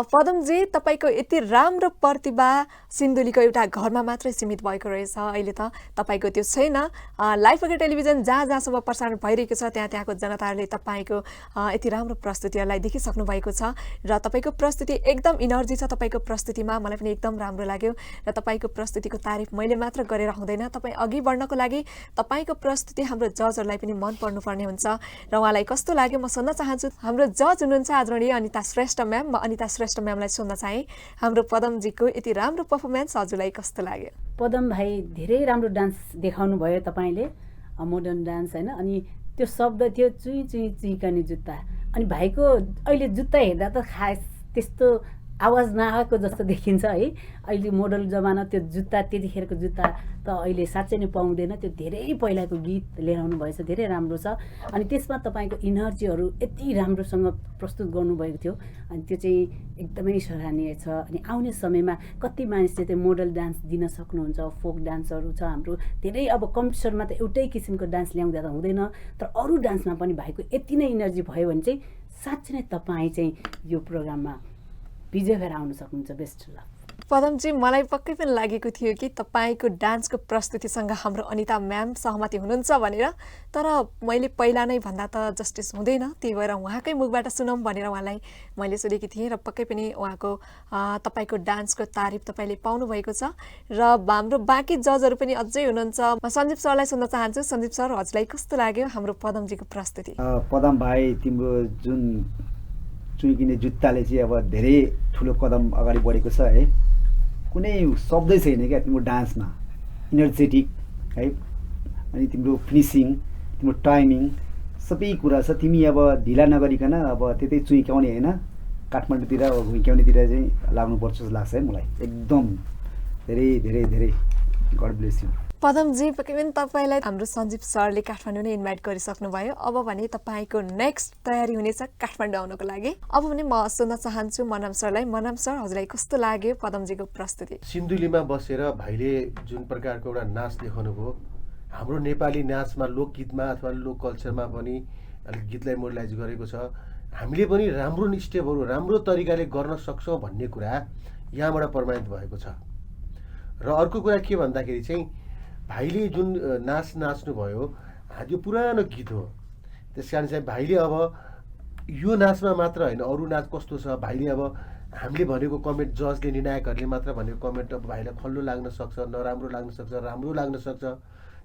पदमजी, तपाईँको यति राम्रो प्रतिभा सिन्धुलीको एउटा घरमा मात्रै सीमित भएको रहेछ। अहिले त तपाईँको त्यो छैन। लाइभ पोकेट टेलिभिजन जहाँ जहाँसम्म प्रसारण भइरहेको छ त्यहाँको जनताहरूले तपाईँको यति राम्रो प्रस्तुतिहरूलाई देखिसक्नु भएको छ र तपाईँको प्रस्तुति एकदम इनर्जी छ तपाईँको प्रस्तुतिमा। मलाई पनि एकदम राम्रो लाग्यो र तपाईँको प्रस्तुतिको तारिफ मैले मात्र गरेर हुँदैन। तपाईँ अघि बढ्नको लागि तपाईँको प्रस्तुति हाम्रो जजहरूलाई पनि मन पर्नुपर्ने हुन्छ र उहाँलाई कस्तो लाग्यो म सोध्न चाहन्छु। हाम्रो जज हुनुहुन्छ आदरणीय अनिता श्रेष्ठ म्याम। म अनिता श्रेष्ठ म्यामलाई सोध्न चाहेँ, हाम्रो पदमजीको यति राम्रो पर्फर्मेन्स हजुरलाई कस्तो लाग्यो? पदम भाइ धेरै राम्रो डान्स देखाउनु भयो तपाईँले, मोडर्न डान्स होइन। अनि त्यो शब्द थियो चुई चुई चिकनी जुत्ता। अनि भाइको अहिले जुत्ता हेर्दा त खास त्यस्तो आवाज नआएको जस्तो देखिन्छ है। अहिले मोडल जमाना त्यो जुत्ता, त्यतिखेरको जुत्ता त अहिले साँच्चै नै पाउँदैन। त्यो धेरै पहिलाको गीत ल्याउनु भएछ, धेरै राम्रो छ। अनि त्यसमा तपाईँको इनर्जीहरू यति राम्रोसँग प्रस्तुत गर्नुभएको थियो। अनि त्यो चाहिँ एकदमै सराहनीय छ। अनि आउने समयमा कति मानिसले त्यो मोडल डान्स दिन सक्नुहुन्छ, फोक डान्सहरू छ हाम्रो धेरै। अब कम्पिटिसनमा त एउटै किसिमको डान्स ल्याउँदा त हुँदैन, तर अरू डान्समा पनि भाइको यति नै इनर्जी भयो भने चाहिँ साँच्चै नै तपाईँ चाहिँ यो प्रोग्राममा विजय भएर आउन सक्नुहुन्छ। Best lock. पदमजी, मलाई पक्कै पनि लागेको थियो कि तपाईँको डान्सको प्रस्तुतिसँग हाम्रो अनिता म्याम सहमति हुनुहुन्छ भनेर, तर मैले पहिला नै भन्दा त जस्टिस हुँदैन, त्यही भएर उहाँकै मुखबाट सुनौँ भनेर उहाँलाई मैले सोधेकी थिएँ। र पक्कै पनि उहाँको तपाईँको डान्सको तारिफ तपाईँले पाउनुभएको छ। र हाम्रो बाँकी जजहरू पनि अझै हुनुहुन्छ। म सञ्जीव सरलाई सोध्न चाहन्छु। सञ्जीव सर, हजुरलाई कस्तो लाग्यो हाम्रो पदमजीको प्रस्तुति? पदम भाइ, तिम्रो जुन चुइकिने जुत्ताले चाहिँ अब धेरै ठुलो कदम अगाडि बढेको छ है। कुनै शब्दै छैन क्या तिम्रो डान्समा, इनर्जेटिक है। अनि तिम्रो फिनिसिङ, तिम्रो टाइमिङ, सबै कुरा छ। तिमी अब ढिला नगरिकन अब त्यतै चुइक्याउने होइन, काठमाडौँतिर घुइक्याउनेतिर चाहिँ लाग्नुपर्छ जस्तो लाग्छ है मलाई। एकदम धेरै धेरै धेरै गड ब्लेस यु। पदमजी, पक्कै पनि तपाईँलाई हाम्रो सञ्जीव सरले काठमाडौँ नै इन्भाइट गरिसक्नु भयो। अब भने तपाईँको नेक्स्ट तयारी हुनेछ काठमाडौँ आउनको लागि। अब भने म सोध्न चाहन्छु मनम सरलाई। मनम सर, हजुरलाई कस्तो लाग्यो पदमजीको प्रस्तुति? सिन्धुलीमा बसेर भाइले जुन प्रकारको एउटा नाच देखाउनु भयो, हाम्रो नेपाली नाचमा, लोकगीतमा अथवा लोक कल्चरमा पनि अलिक गीतलाई मोडलाइज गरेको छ। हामीले पनि राम्रो स्टेपहरू राम्रो तरिकाले गर्न सक्छौँ भन्ने कुरा यहाँबाट प्रमाणित भएको छ। र अर्को कुरा के भन्दाखेरि चाहिँ भाइले जुन नाच नाच्नुभयो यो पुरानो गीत हो। त्यस कारण चाहिँ भाइले अब यो नाचमा मात्र होइन, अरू नाच कस्तो छ भाइले अब हामीले भनेको कमेन्ट, जजले निर्णायकहरूले मात्र भनेको कमेन्ट अब भाइलाई खल्लो लाग्न सक्छ, नराम्रो लाग्न सक्छ, राम्रो लाग्न सक्छ।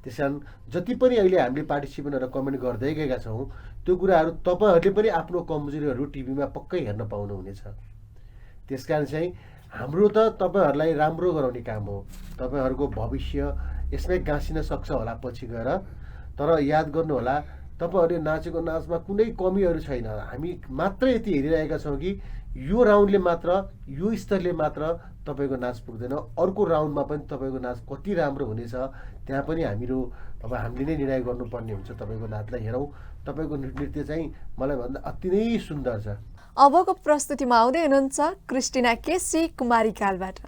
त्यस कारण जति पनि अहिले हामीले पार्टिसिपेन्टहरू कमेन्ट गर्दै गएका छौँ त्यो कुराहरू तपाईँहरूले पनि आफ्नो कमजोरीहरू टिभीमा पक्कै हेर्न पाउनुहुनेछ। त्यस कारण चाहिँ हाम्रो त तपाईँहरूलाई राम्रो गराउने काम हो। तपाईँहरूको भविष्य यसमै गाँसिन सक्छ होला पछि गएर, तर याद गर्नु होला तपाईँहरूले नाचेको नाचमा कुनै कमीहरू छैन। हामी मात्र यति हेरिरहेका छौँ कि यो राउन्डले मात्र, यो स्तरले मात्र तपाईँको नाच पुग्दैन, अर्को राउन्डमा पनि तपाईँको नाच कति राम्रो हुनेछ त्यहाँ पनि हामीले नै निर्णय गर्नुपर्ने हुन्छ। तपाईँको नाचलाई हेरौँ, तपाईँको नृत्य चाहिँ मलाई भन्दा अति नै सुन्दर छ। अबको प्रस्तुतिमा आउँदै हुनुहुन्छ क्रिस्टिना केसी कुमारी कालबाट।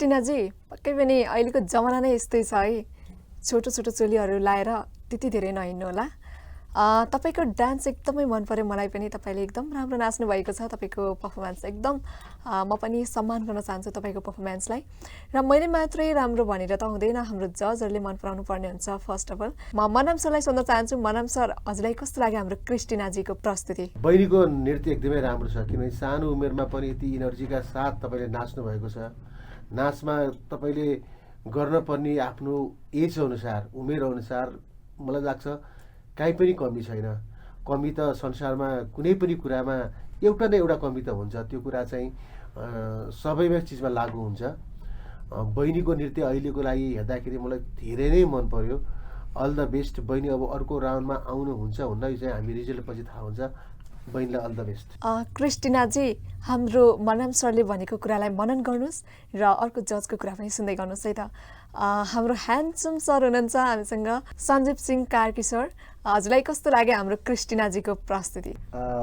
क्रिस्टिनाजी पक्कै पनि अहिलेको जमाना नै यस्तै छ है, छोटो छोटो चोलीहरू लाएर त्यति धेरै नहिँड्नु होला। तपाईँको डान्स एकदमै मन पर्यो मलाई पनि, तपाईँले एकदम राम्रो नाच्नु भएको छ, तपाईँको पर्फर्मेन्स एकदम म पनि सम्मान गर्न चाहन्छु तपाईँको पर्फर्मेन्सलाई। र मैले मात्रै राम्रो भनेर त हुँदैन, हाम्रो जजहरूले मन पराउनु पर्ने हुन्छ। फर्स्ट अफ अल म मनम सरलाई सोध्न चाहन्छु, मनम सर हजुरलाई कस्तो लाग्यो हाम्रो क्रिस्टिनाजीको प्रस्तुति? बहिनीको नृत्य एकदमै राम्रो छ, किनभने सानो उमेरमा पनि यति इनर्जीका साथ तपाईँले नाच्नु भएको छ। नाचमा तपाईँले गर्नुपर्ने आफ्नो एज अनुसार, उमेर अनुसार मलाई लाग्छ काहीँ पनि कमी छैन। कमी त संसारमा कुनै पनि कुरामा एउटा न एउटा कमी त हुन्छ, त्यो कुरा चाहिँ सबैमा चिजमा लागु हुन्छ। बहिनीको नृत्य अहिलेको लागि हेर्दाखेरि मलाई धेरै नै मन पर्यो। अल द बेस्ट बहिनी, अब अर्को राउन्डमा आउनुहुन्छ हुन्न यो चाहिँ हामी रिजल्ट पछि थाहा हुन्छ। बहिनीलाई अल द बेस्ट। क्रिस्टिनाजी, हाम्रो मनम सरले भनेको कुरालाई मनन गर्नुहोस् र अर्को जजको कुरा पनि सुन्दै गर्नुहोस् है त। हाम्रो ह्यान्डसम सर हुनुहुन्छ हामीसँग, सञ्जीव सिंह कार्की सर। हजुरलाई कस्तो लाग्यो हाम्रो क्रिस्टिनाजीको प्रस्तुति?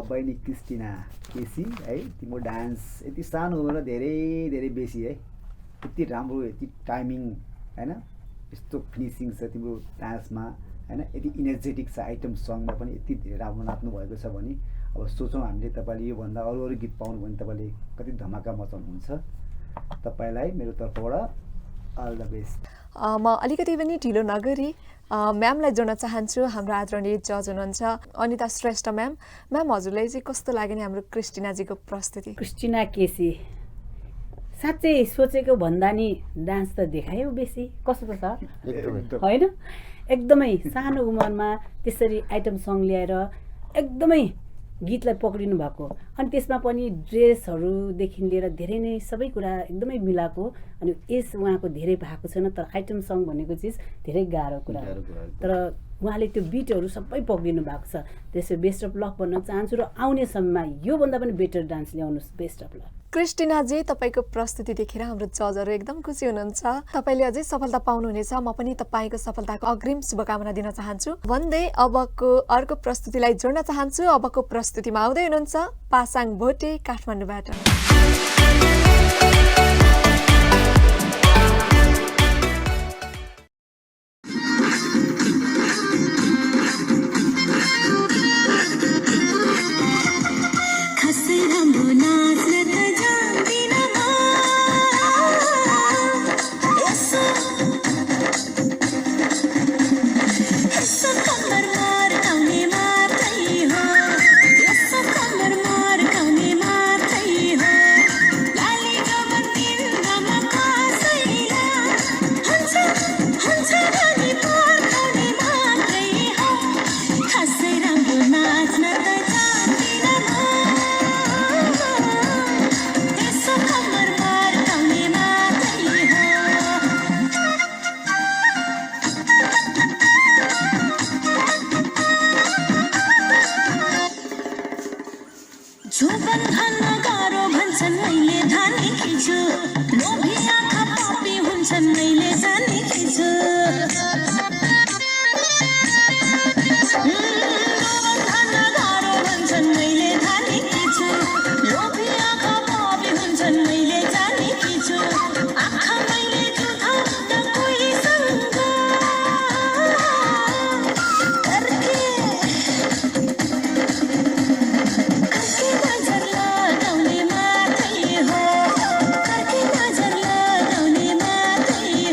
बहिनी क्रिस्टिना केसी है, तिम्रो डान्स यति सानो उमेरमा धेरै धेरै बेसी है, यति राम्रो, यति टाइमिङ होइन, यस्तो फिनिसिङ छ तिम्रो डान्समा होइन, यति इनर्जेटिक छ। आइटम सङमा पनि यति धेरै राम्रो नाच्नु भएको छ भने अब सोचौँ हामीले तपाईँले योभन्दा अरू अरू गीत पाउनु भने तपाईँले कति धमाका मचाउनुहुन्छ। तपाईँलाई मेरो तर्फबाट अल द बेस्ट। म अलिकति पनि ढिलो नगरी म्यामलाई जोड्न चाहन्छु। हाम्रो आदरणीय जज हुनुहुन्छ अनिता श्रेष्ठ म्याम। म्याम, हजुरलाई चाहिँ कस्तो लाग्यो नि हाम्रो क्रिस्टिनाजीको प्रस्तुति? क्रिस्टिना केसी साँच्चै सोचेको भन्दा नि डान्स त देखायो बेसी। कस्तो त छ होइन, एकदमै सानो उमेरमा त्यसरी आइटम सङ ल्याएर एकदमै गीतलाई पक्रिनु भएको, अनि त्यसमा पनि ड्रेसहरूदेखि लिएर धेरै नै सबै कुरा एकदमै मिलाएको। अनि यस उहाँको धेरै भएको छैन, तर आइटम सङ भनेको चिज धेरै गाह्रो कुरा हो, तर उहाँले त्यो बिटहरू सबै पक्रिनु भएको छ। त्यसो बेस्ट अफ लक भन्न चाहन्छु र आउने समयमा योभन्दा पनि बेटर डान्स ल्याउनुहोस्। Best of luck. क्रिस्टिनाजी, तपाईँको प्रस्तुति देखेर हाम्रो जजहरू एकदम खुसी हुनुहुन्छ। तपाईँले अझै सफलता पाउनुहुनेछ। म पनि तपाईँको सफलताको अग्रिम शुभकामना दिन चाहन्छु भन्दै अबको अर्को प्रस्तुतिलाई जोड्न चाहन्छु। अबको प्रस्तुतिमा आउँदै हुनुहुन्छ पासाङ भोटे काठमाडौँबाट।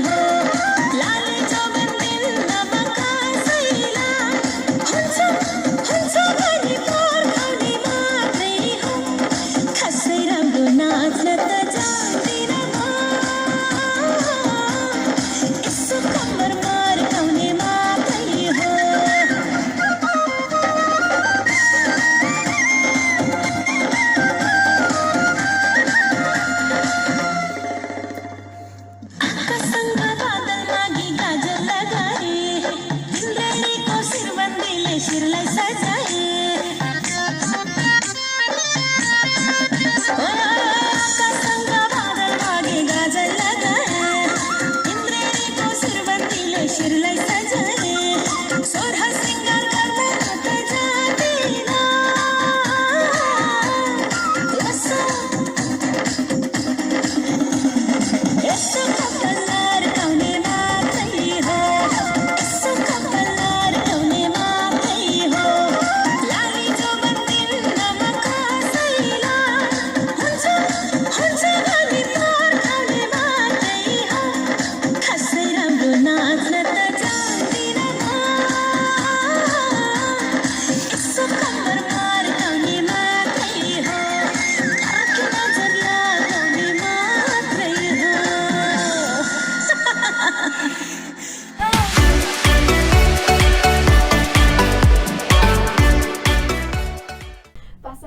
हो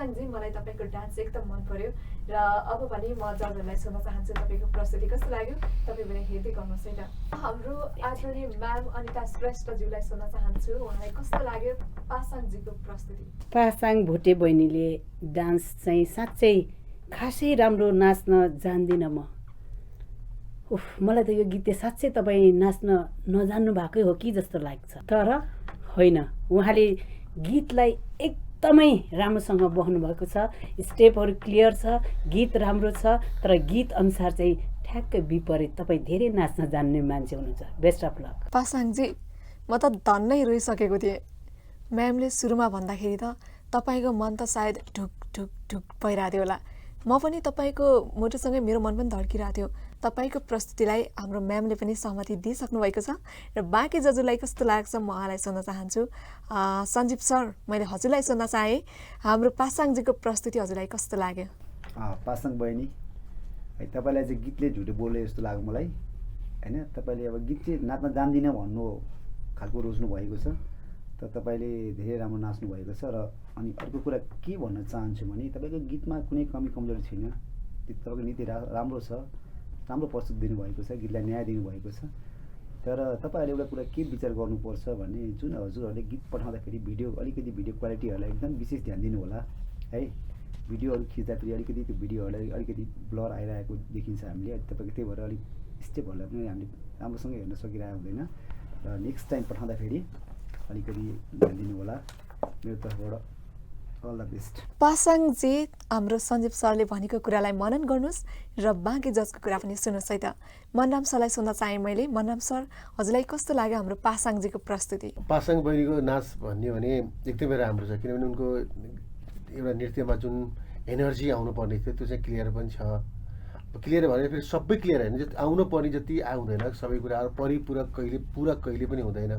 पासाङजी मलाई तपाईँको डान्स एकदम मन पर्यो र अब भने म जजहरूलाई सोध्न चाहन्छु तपाईँको प्रस्तुति कस्तो लाग्यो तपाईँ पनि हेर्दै गर्नुहोस् है त। हाम्रो आदरणीय म्याम अनिता श्रेष्ठज्यूलाई सोध्न चाहन्छु उहाँलाई कस्तो लाग्यो पासाङजीको प्रस्तुति। पासाङ भोटे बहिनीले डान्स चाहिँ साँच्चै खासै राम्रो नाच्न जान्दिनँ म। मलाई त यो गीत साँच्चै तपाईँ नाच्न नजान्नु भएकै हो कि जस्तो लाग्छ। तर होइन, उहाँले गीतलाई एकदमै राम्रोसँग बस्नु भएको छ, स्टेपहरू क्लियर छ, गीत राम्रो छ। तर गीत अनुसार चाहिँ ठ्याक्कै विपरीत तपाईँ धेरै नाच्न जान्ने मान्छे हुनुहुन्छ। Best of lock. पासाङजी म त धन्नै रोइसकेको थिएँ। म्यामले सुरुमा भन्दाखेरि त तपाईँको मन त सायद ढुक ढुक ढुक भइरहेको थियो होला। म पनि तपाईँको मुटुसँगै मेरो मन पनि धड्किरहेको थियो। तपाईँको प्रस्तुतिलाई हाम्रो म्यामले पनि सहमति दिइसक्नु भएको छ र बाँकी जजुलाई कस्तो लाग्छ म उहाँलाई सोध्न चाहन्छु। सञ्जीव सर, मैले हजुरलाई सोध्न चाहेँ हाम्रो पासाङजीको प्रस्तुति हजुरलाई कस्तो लाग्यो? पासाङ बहिनी है, तपाईँलाई चाहिँ गीतले झुटो बोले जस्तो लाग्यो मलाई होइन। तपाईँले अब गीत चाहिँ नाच्न जान्दिनँ भन्नु खालको रोज्नु भएको छ, तर तपाईँले धेरै राम्रो नाच्नु भएको छ। र अनि अर्को कुरा के भन्न चाहन्छु भने तपाईँको गीतमा कुनै कमी कमजोरी छैन, तपाईँको नीति राम्रो छ, राम्रो प्रस्तुत दिनुभएको छ, गीतलाई न्याय दिनुभएको छ। तर तपाईँहरूले एउटा कुरा के विचार गर्नुपर्छ भने जुन हजुरहरूले गीत पठाउँदाखेरि अलिकति भिडियो क्वालिटीहरूलाई एकदम विशेष ध्यान दिनु होला है। भिडियोहरू खिच्दाखेरि अलिकति त्यो भिडियोहरूलाई अलिकति ब्लर आइरहेको देखिन्छ हामीले। तपाईँको त्यही भएर अलिक स्टेपहरूलाई पनि हामीले राम्रोसँग हेर्न सकिरहेको हुँदैन। र नेक्स्ट टाइम पठाउँदाखेरि अलिकति ध्यान दिनु होला। मेरो तर्फबाट अल द बेस्ट। पासाङजी, हाम्रो सञ्जीव सरले भनेको कुरालाई मनन गर्नुहोस् र बाँकी जजको कुरा पनि सुन्नुहोस् है त। मनराम सरलाई सोध्न चाहेँ मैले। मनराम सर, हजुरलाई कस्तो लाग्यो हाम्रो पासाङजीको प्रस्तुति? पासाङ बहिनीको नाच भन्यो भने एकदमै राम्रो छ, किनभने उनको एउटा नृत्यमा जुन एनर्जी आउनुपर्ने थियो त्यो चाहिँ क्लियर पनि छ। क्लियर भने फेरि सबै क्लियर होइन, जति आउनुपर्ने जति आउँदैन सबै कुराहरू परिपूरक कहिले पनि हुँदैन।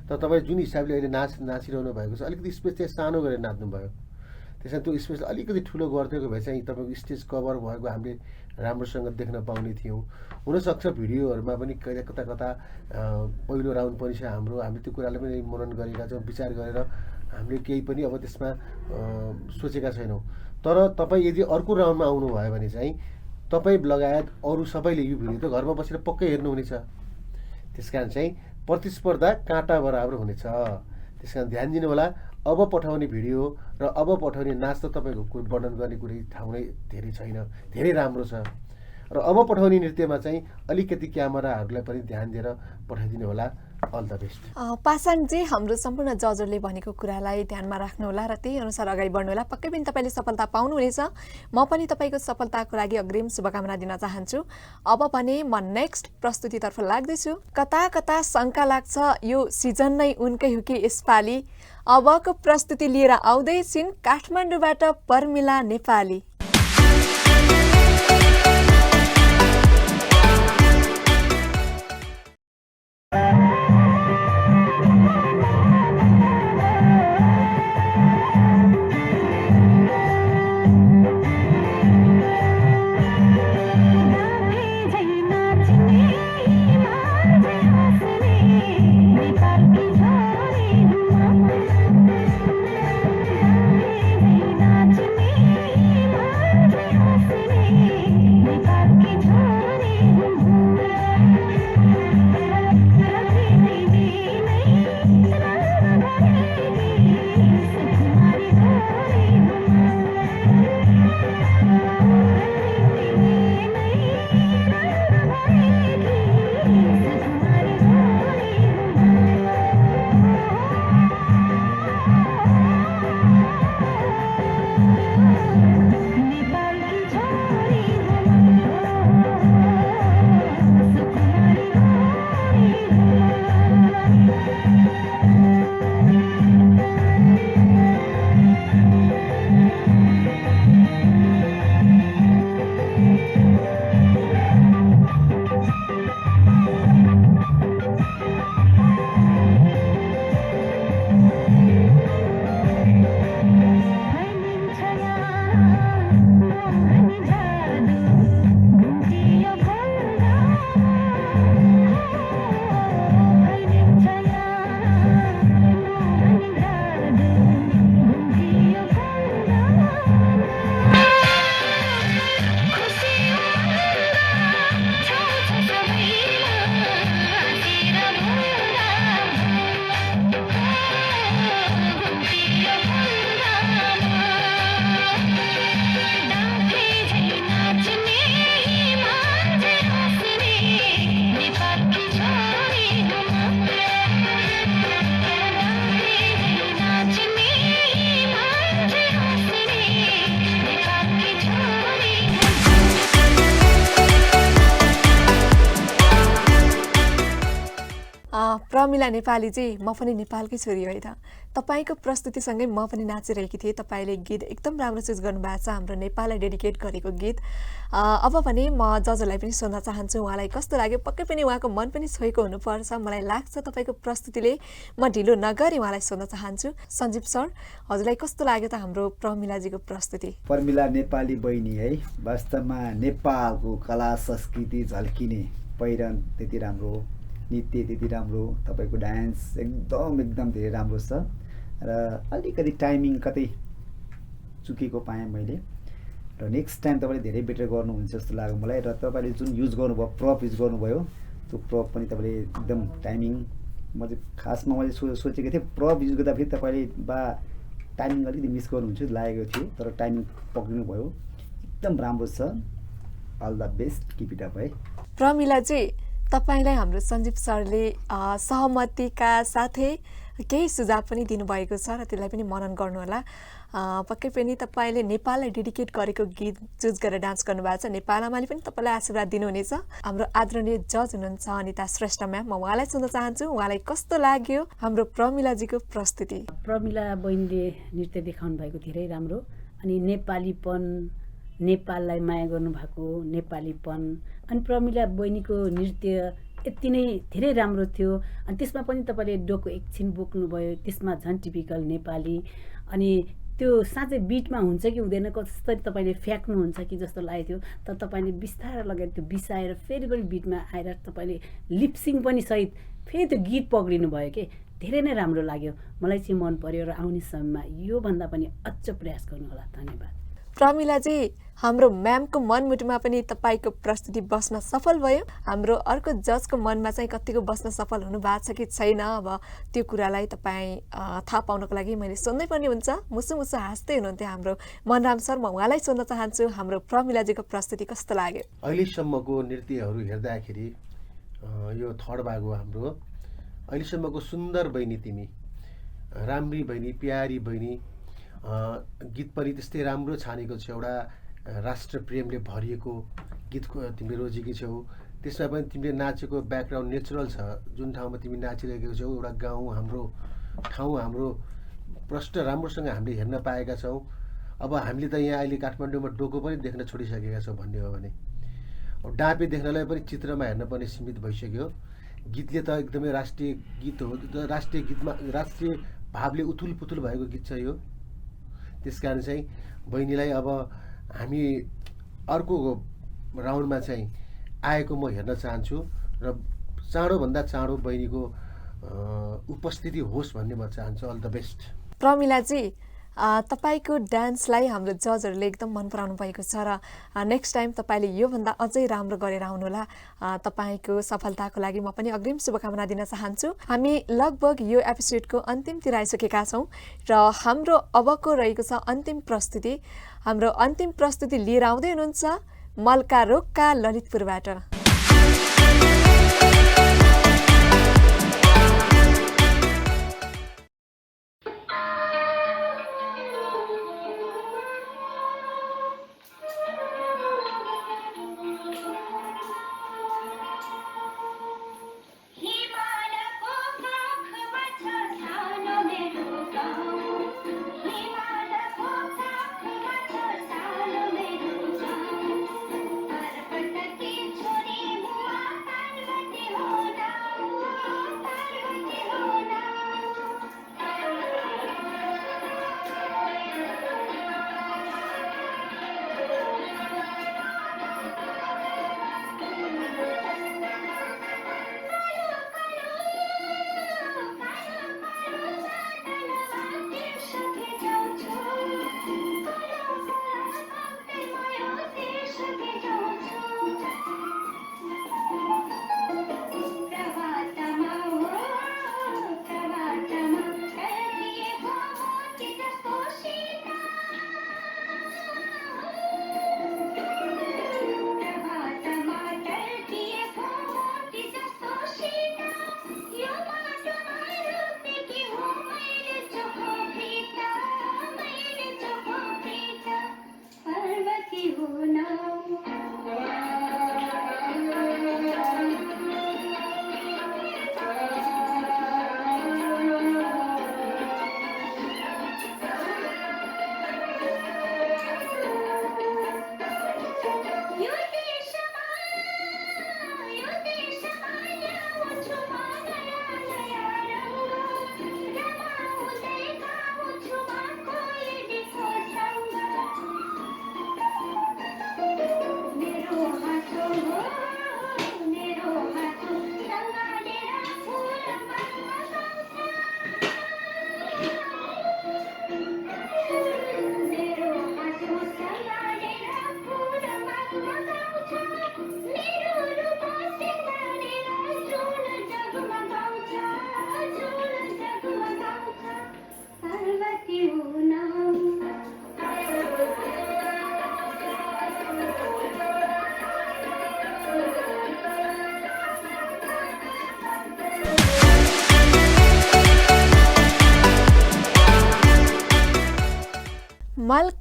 तर तपाईँ जुन हिसाबले अहिले नाचिरहनु भएको छ अलिकति स्पेस चाहिँ सानो गरेर नाच्नुभयो। त्यसमा त्यो स्पेसलाई अलिकति ठुलो गरिदिएको भए चाहिँ तपाईँको स्टेज कभर भएको हामीले राम्रोसँग देख्न पाउने थियौँ। हुनसक्छ भिडियोहरूमा पनि कता कता पहिलो राउन्ड पनि छ हाम्रो, हामीले त्यो कुरालाई पनि मनन गरेका छौँ, विचार गरेर हामीले केही पनि अब त्यसमा सोचेका छैनौँ। तर तपाईँ यदि अर्को राउन्डमा आउनुभयो भने चाहिँ तपाईँ लगायत अरू सबैले यो भिडियो त घरमा बसेर पक्कै हेर्नुहुनेछ। त्यस कारण चाहिँ प्रतिस्पर्धा काँटा बराबर हुनेछ। त्यस कारण ध्यान दिनु होला। अब पठाउने भिडियो र अब पठाउने नाच त तपाईँको कोही वर्णन गर्ने कुरै ठाउँ नै धेरै छैन, धेरै राम्रो छ। र अब पठाउने नृत्यमा चाहिँ अलिकति क्यामेराहरूलाई पनि ध्यान दिएर पठाइदिनु होला। All the best. पासाङजी, हाम्रो सम्पूर्ण जजहरूले भनेको कुरालाई ध्यानमा राख्नुहोला र त्यही अनुसार अगाडि बढ्नुहोला। पक्कै पनि तपाईँले सफलता पाउनुहुनेछ। म पनि तपाईँको सफलताको लागि अग्रिम शुभकामना दिन चाहन्छु। अब भने म नेक्स्ट प्रस्तुतितर्फ लाग्दैछु। कता कता शङ्का लाग्छ यो सिजन नै उनकै हो कि यसपालि। अबको प्रस्तुति लिएर आउँदैछिन् काठमाडौँबाट पर्मिला नेपाली। नाच्ने प्रमिला नेपालीजी, म पनि नेपालकै छोरी होइन। तपाईँको प्रस्तुतिसँगै म पनि नाचिरहेकी थिएँ। तपाईँले गीत एकदम राम्रो चुज गर्नुभएको छ, हाम्रो नेपाललाई डेडिकेट गरेको गीत। अब भने म जजहरूलाई पनि सोध्न चाहन्छु उहाँलाई कस्तो लाग्यो। पक्कै पनि उहाँको मन पनि छोएको हुनुपर्छ मलाई लाग्छ तपाईँको प्रस्तुतिले। म ढिलो नगरी उहाँलाई सोध्न चाहन्छु। सञ्जीव सर, हजुरलाई कस्तो लाग्यो त हाम्रो प्रमिलाजीको प्रस्तुति? प्रमिला नेपाली बहिनी है, वास्तवमा नेपालको कला संस्कृति झल्किने, पहिरन त्यति राम्रो, नृत्य त्यति राम्रो, तपाईँको डान्स एकदम धेरै राम्रो छ र अलिकति टाइमिङ कतै चुकेको पाएँ मैले र नेक्स्ट टाइम तपाईँले धेरै बेटर गर्नुहुन्छ जस्तो लाग्यो मलाई। र तपाईँले जुन युज गर्नुभयो, प्रप युज गर्नुभयो, त्यो प्रप पनि तपाईँले एकदम टाइमिङ, म चाहिँ खासमा मैले सोचेको थिएँ प्रप युज गर्दाखेरि तपाईँले टाइमिङ अलिकति मिस गर्नुहुन्छ लागेको थियो, तर टाइमिङ पक्रिनु भयो, एकदम राम्रो छ। All the best, keep it up है। प्रमिलाजी, तपाईँलाई हाम्रो सञ्जीव सरले सहमतिका साथै केही सुझाव पनि दिनुभएको छ र त्यसलाई पनि मनन गर्नुहोला। पक्कै पनि तपाईँले नेपाललाई डेडिकेट गरेको गीत चुज गरेर डान्स गर्नुभएको छ। नेपाल आमाले पनि तपाईँलाई आशीर्वाद दिनुहुनेछ। हाम्रो आदरणीय जज हुनुहुन्छ अनिता श्रेष्ठ म्याम, म उहाँलाई सोध्न चाहन्छु उहाँलाई कस्तो लाग्यो हाम्रो प्रमिलाजीको प्रस्तुति? प्रमिला बहिनीले नृत्य देखाउनु भएको धेरै राम्रो, अनि नेपालीपन, नेपाललाई माया गर्नुभएको नेपालीपन, अनि प्रमिला बहिनीको नृत्य यति नै धेरै राम्रो थियो। अनि त्यसमा पनि तपाईँले डोको एकछिन बोक्नुभयो, त्यसमा झन् टिपिकल नेपाली, अनि त्यो साँच्चै बिटमा हुन्छ कि हुँदैन कसरी तपाईँले फ्याँक्नुहुन्छ कि जस्तो लागेको थियो। तर तपाईँले बिस्तारै लगाएर त्यो बिसाएर फेरि पनि बिटमा आएर तपाईँले लिप्सिङ पनि सहित फेरि त्यो गीत पक्रिनु भयो कि धेरै नै राम्रो लाग्यो। मलाई चाहिँ मन पर्यो र आउने समयमा योभन्दा पनि अझ प्रयास गर्नुहोला। धन्यवाद। प्रमिलाजी, हाम्रो म्यामको मनमुटुमा पनि तपाईँको प्रस्तुति बस्न सफल भयो। हाम्रो अर्को जजको मनमा चाहिँ कतिको बस्न सफल हुनु भएको छ कि छैन, अब त्यो कुरालाई तपाईँ थाहा पाउनको लागि मैले सोध्नै पर्ने हुन्छ। मुसु मुसु हाँस्दै हुनुहुन्थ्यो हाम्रो मनराम सर, म उहाँलाई सोध्न चाहन्छु हाम्रो प्रमिलाजीको प्रस्तुति कस्तो लाग्यो? अहिलेसम्मको नृत्यहरू हेर्दाखेरि यो थर्ड भाग हो हाम्रो। अहिलेसम्मको सुन्दर बहिनी तिमी, राम्री बहिनी, प्यारी बहिनी, गीत पनि त्यस्तै राम्रो छानेको छ। एउटा राष्ट्र प्रेमले भरिएको गीत तिमीले रोजेकी छौ। त्यसमा पनि तिमीले नाचेको ब्याकग्राउन्ड नेचुरल छ। जुन ठाउँमा तिमी नाचिरहेको छौ, एउटा गाउँ, हाम्रो ठाउँ, हाम्रो प्रष्ट राम्रोसँग हामीले हेर्न पाएका छौँ। अब हामीले त यहाँ अहिले काठमाडौँमा डोको पनि देख्न छोडिसकेका छौँ भन्ने हो भने। अब डाँपे देख्नलाई पनि चित्रमा हेर्न पनि सीमित भइसक्यो। गीतले त एकदमै राष्ट्रिय गीत हो, राष्ट्रिय गीतमा राष्ट्रिय भावले उथुल पुथुल भएको गीत छ यो। त्यस कारण चाहिँ बहिनीलाई अब हामी अर्को राउन्डमा चाहिँ आएको म हेर्न चाहन्छु र चाँडोभन्दा चाँडो बहिनीको उपस्थिति होस् भन्ने म चाहन्छु। All the best. प्रमिलाजी, तपाईँको डान्सलाई हाम्रो जजहरूले एकदम मन पराउनु भएको छ र नेक्स्ट टाइम तपाईँले योभन्दा अझै राम्रो गरेर आउनुहोला। तपाईँको सफलताको लागि म पनि अग्रिम शुभकामना दिन चाहन्छु। हामी लगभग यो एपिसोडको अन्तिमतिर आइसकेका छौँ र हाम्रो अबको रहेको छ अन्तिम प्रस्तुति। हाम्रो अन्तिम प्रस्तुति लिएर आउँदै हुनुहुन्छ मल्का रोक्का ललितपुरबाट। छोरी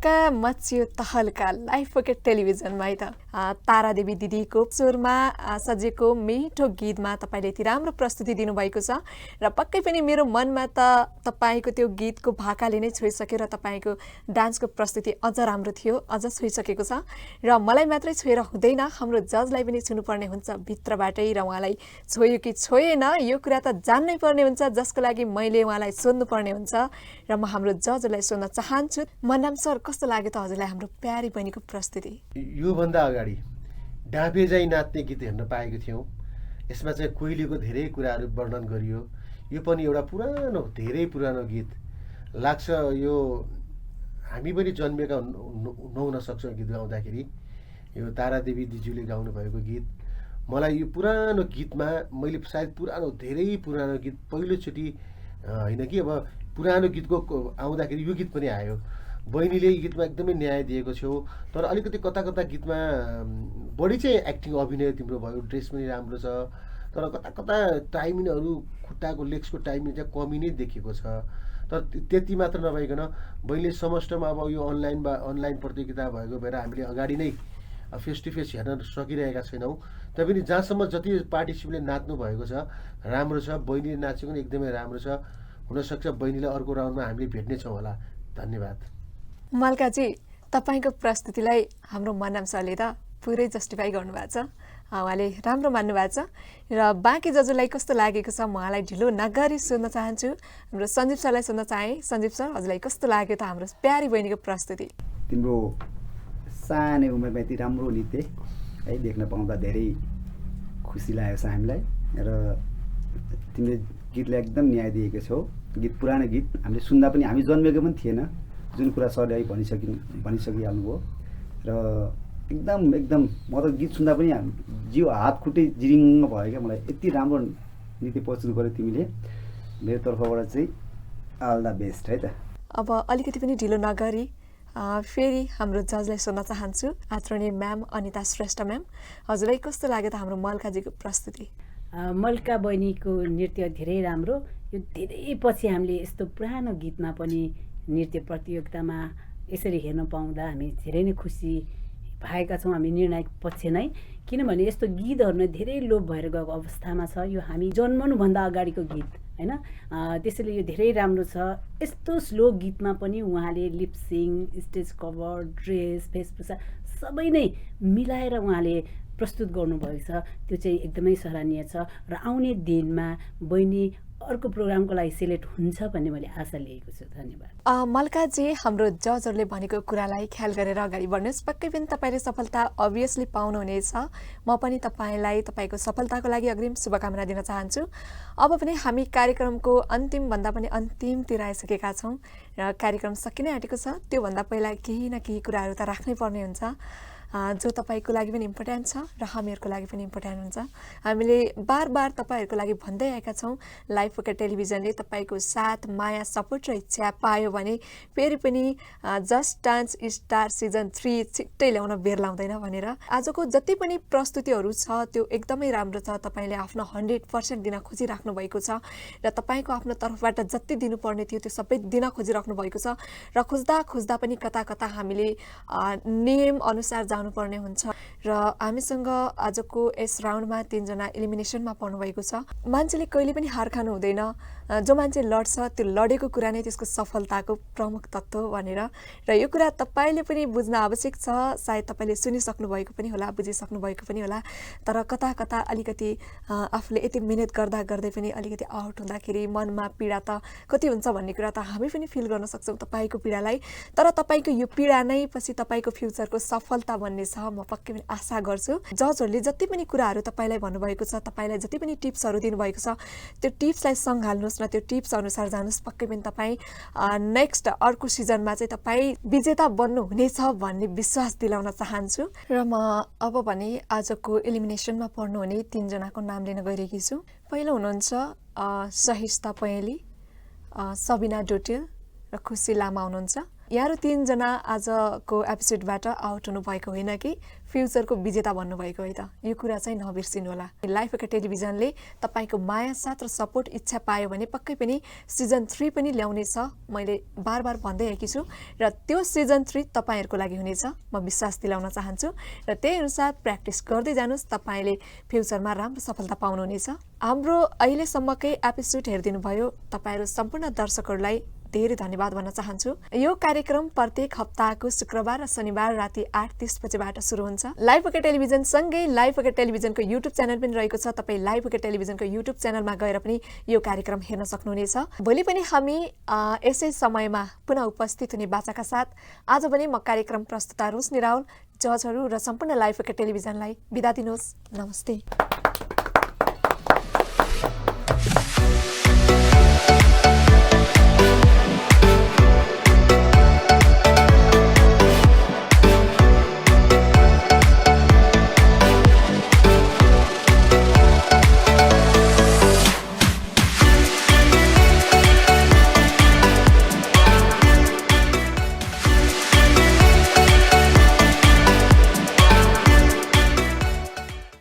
पक्का मचियो तहल्का लाइफ पोकेट टेलिभिजनमा है त तारादेवी दिदीको स्वरमा सजिएको मिठो गीतमा तपाईँले यति राम्रो प्रस्तुति दिनुभएको छ र पक्कै पनि मेरो मनमा त तपाईँको त्यो गीतको भाकाले नै छोइसक्यो र तपाईँको डान्सको प्रस्तुति अझ राम्रो थियो, अझ छोइसकेको छ र मलाई मात्रै छोएर हुँदैन, हाम्रो जजलाई पनि छुनुपर्ने हुन्छ भित्रबाटै र उहाँलाई छोयो कि छोएन यो कुरा त जान्नै पर्ने हुन्छ, जसको लागि मैले उहाँलाई सोध्नुपर्ने हुन्छ र म हाम्रो जजलाई सोध्न चाहन्छु। मनाम सर, कस्तो लाग्यो त हजुरलाई हाम्रो प्यारी बहिनीको प्रस्तुति? योभन्दा अगाडि डाँफे जाइ नाच्ने गीत हेर्न पाएको थियौँ। यसमा चाहिँ कोइलीको धेरै कुराहरू वर्णन गरियो। यो पनि एउटा पुरानो, धेरै पुरानो गीत लाग्छ। यो हामी पनि जन्मेका नहुन सक्छौँ गीत गाउँदाखेरि। यो तारादेवी दिज्यूले गाउनुभएको गीत, मलाई यो पुरानो गीतमा मैले सायद धेरै पुरानो गीत पहिलोचोटि होइन कि अब पुरानो गीतको आउँदाखेरि यो गीत पनि आयो। बहिनीले यो गीतमा एकदमै न्याय दिएको छौ, तर अलिकति कता कता गीतमा बढी चाहिँ एक्टिङ अभिनय तिम्रो भयो, ड्रेस पनि राम्रो छ, तर कता कता टाइमिङहरू खुट्टाको लेग्सको टाइमिङ चाहिँ कमी नै देखिएको छ। तर त्यति मात्र नभइकन बहिनीले समष्टमा अब यो अनलाइन प्रतियोगिता भएको भएर हामीले अगाडि नै फेस टु फेस हेर्न सकिरहेका छैनौँ। तैपनि जहाँसम्म जति पार्टिसिपेटले नाच्नु भएको छ राम्रो छ, बहिनीले नाचेको पनि एकदमै राम्रो छ। हुनसक्छ बहिनीलाई अर्को राउन्डमा हामीले भेट्नेछौँ होला। धन्यवाद। मल्काजी, तपाईँको प्रस्तुतिलाई हाम्रो मनाम सरले त पुरै जस्टिफाई गर्नुभएको छ, उहाँले राम्रो मान्नुभएको छ र बाँकी जजलाई कस्तो लागेको छ म उहाँलाई ढिलो नगरी सोध्न चाहन्छु। हाम्रो सञ्जीव सरलाई सोध्न चाहेँ। सञ्जीव सर, हजुरलाई कस्तो लाग्यो त हाम्रो प्यारी बहिनीको प्रस्तुति? तिम्रो सानै उमेरमा यति राम्रो नृत्य है देख्न पाउँदा धेरै खुसी लागेको छ हामीलाई र तिमीले गीतलाई एकदम न्याय दिएको छौ। गीत पुरानो गीत हामीले सुन्दा पनि हामी जन्मेको पनि थिएन, जुन कुरा सरले भनिसकिहाल्नुभयो र एकदम म त गीत सुन्दा पनि जिउ हात खुट्टै जिरिङ्ग भयो क्या। मलाई यति राम्रो नृत्य प्रस्तुत गर्यो तिमीले। मेरो तर्फबाट चाहिँ अल द बेस्ट है त। अब अलिकति पनि ढिलो नगरी फेरि हाम्रो जजलाई सोध्न चाहन्छु। आदरणीय म्याम अनिता श्रेष्ठ म्याम, हजुरलाई कस्तो लाग्यो त हाम्रो मल्काजीको प्रस्तुति? मल्का बहिनीको नृत्य धेरै राम्रो। यो धेरै पछि हामीले यस्तो पुरानो गीतमा पनि नृत्य प्रतियोगितामा यसरी हेर्न पाउँदा हामी धेरै नै खुसी भएका छौँ, हामी निर्णायक पक्ष नै। किनभने यस्तो गीतहरू धेरै लोप भएर गएको अवस्थामा छ। यो हामी जन्मनुभन्दा अगाडिको गीत होइन, त्यसैले यो धेरै राम्रो छ। यस्तो स्लो गीतमा पनि उहाँले लिपसिङ, स्टेज कभर, ड्रेस, वेशभूषा सबै नै मिलाएर उहाँले प्रस्तुत गर्नुभएको छ। त्यो चाहिँ एकदमै सराहनीय छ र आउने दिनमा बहिनी अर्को प्रोग्रामको लागि सेलेक्ट हुन्छ भन्ने मैले आशा लिएको छु। धन्यवाद। मल्काजी, हाम्रो जजहरूले भनेको कुरालाई ख्याल गरेर अगाडि बढ्नुहोस्। पक्कै पनि तपाईँले सफलता अभियसली पाउनुहुनेछ। म पनि तपाईँलाई तपाईँको सफलताको लागि अग्रिम शुभकामना दिन चाहन्छु। अब पनि हामी कार्यक्रमको अन्तिमभन्दा पनि अन्तिमतिर आइसकेका छौँ र कार्यक्रम सकिनै आँटेको छ। त्योभन्दा पहिला केही न केही कुराहरू त राख्नै पर्ने हुन्छ जो तपाईँको लागि पनि इम्पोर्टेन्ट छ र हामीहरूको लागि पनि इम्पोर्टेन्ट हुन्छ। हामीले बार बार तपाईँहरूको लागि भन्दै आएका छौँ, लाइफ पोकेट टेलिभिजनले तपाईँको साथ, माया, सपोर्ट र इच्छा पायो भने फेरि पनि जस्ट डान्स स्टार सिजन 3 छिट्टै ल्याउन बेर लाउँदैन भनेर। आजको जति पनि प्रस्तुतिहरू छ त्यो एकदमै राम्रो छ। तपाईँले आफ्नो 100% दिन खोजिराख्नु भएको छ र तपाईँको आफ्नो तर्फबाट जति दिनुपर्ने थियो त्यो सबै दिन खोजिराख्नु भएको छ र खोज्दा पनि कता कता हामीले नियम अनुसार जानुपर्ने हुन्छ र हामीसँग आजको यस राउन्डमा 3 जना एलिमिनेसनमा पर्नुभएको छ। मान्छेले कहिले पनि हार खानु हुँदैन। जो मान्छे लड्छ त्यो लडेको कुरा नै त्यसको सफलताको प्रमुख तत्त्व भनेर र यो कुरा तपाईँले पनि बुझ्न आवश्यक छ। सायद तपाईँले सुनिसक्नु भएको पनि होला, बुझिसक्नु भएको पनि होला, तर कता कता अलिकति आफूले यति मिहिनेत गर्दै पनि अलिकति आउट हुँदाखेरि मनमा पीडा त कति हुन्छ भन्ने कुरा त हामी पनि फिल गर्न सक्छौँ तपाईँको पीडालाई। तर तपाईँको यो पीडा नै पछि तपाईँको फ्युचरको सफलता भन्ने छ, म पक्कै पनि आशा गर्छु। जजहरूले जति पनि कुराहरू तपाईँलाई भन्नुभएको छ, तपाईँलाई जति पनि टिप्सहरू दिनुभएको छ, त्यो टिप्सलाई सँगाल्नुहोस् न, त्यो टिप्स अनुसार जानुहोस्। पक्कै पनि तपाईँ नेक्स्ट अर्को सिजनमा चाहिँ तपाईँ विजेता बन्नुहुनेछ भन्ने विश्वास दिलाउन चाहन्छु। र म अब भने आजको एलिमिनेसनमा पर्नुहुने 3 जनाको नाम लिन गइरहेकी छु। पहिलो हुनुहुन्छ सहिस्ता पहेँली, सबिना डोटेल र खुसी लामा हुनुहुन्छ। यहाँहरू 3 जना आजको एपिसोडबाट आउट हुनुभएको होइन कि फ्युचरको विजेता भन्नुभएको है त। यो कुरा चाहिँ नबिर्सिनु होला। लाइफ ओके टेलिभिजनले तपाईँको माया साथ र सपोर्ट इच्छा पायो भने पक्कै पनि सिजन 3 पनि ल्याउनेछ। मैले बार बार भन्दै आएकी छु र त्यो सिजन 3 तपाईँहरूको लागि हुनेछ, म विश्वास दिलाउन चाहन्छु। र त्यही अनुसार प्र्याक्टिस गर्दै जानुहोस्, तपाईँले फ्युचरमा राम्रो सफलता पाउनुहुनेछ। हाम्रो अहिलेसम्मकै एपिसोड हेरिदिनु भयो तपाईँहरू सम्पूर्ण दर्शकहरूलाई धेरै धन्यवाद भन्न चाहन्छु। यो कार्यक्रम प्रत्येक हप्ताको शुक्रबार र शनिबार राति 8:30 बजेबाट सुरु हुन्छ। लाइफ ओके टेलिभिजन सँगै लाइफ ओके टेलिभिजनको युट्युब च्यानल पनि रहेको छ। तपाईँ लाइफ ओके टेलिभिजनको युट्युब च्यानलमा गएर पनि यो कार्यक्रम हेर्न सक्नुहुनेछ। भोलि पनि हामी यसै समयमा पुनः उपस्थित हुने बाचाका साथ आज पनि म कार्यक्रम प्रस्तुता रोशनी राउल, जजहरू र सम्पूर्ण लाइफ ओके टेलिभिजनलाई बिदा दिनुहोस्। नमस्ते।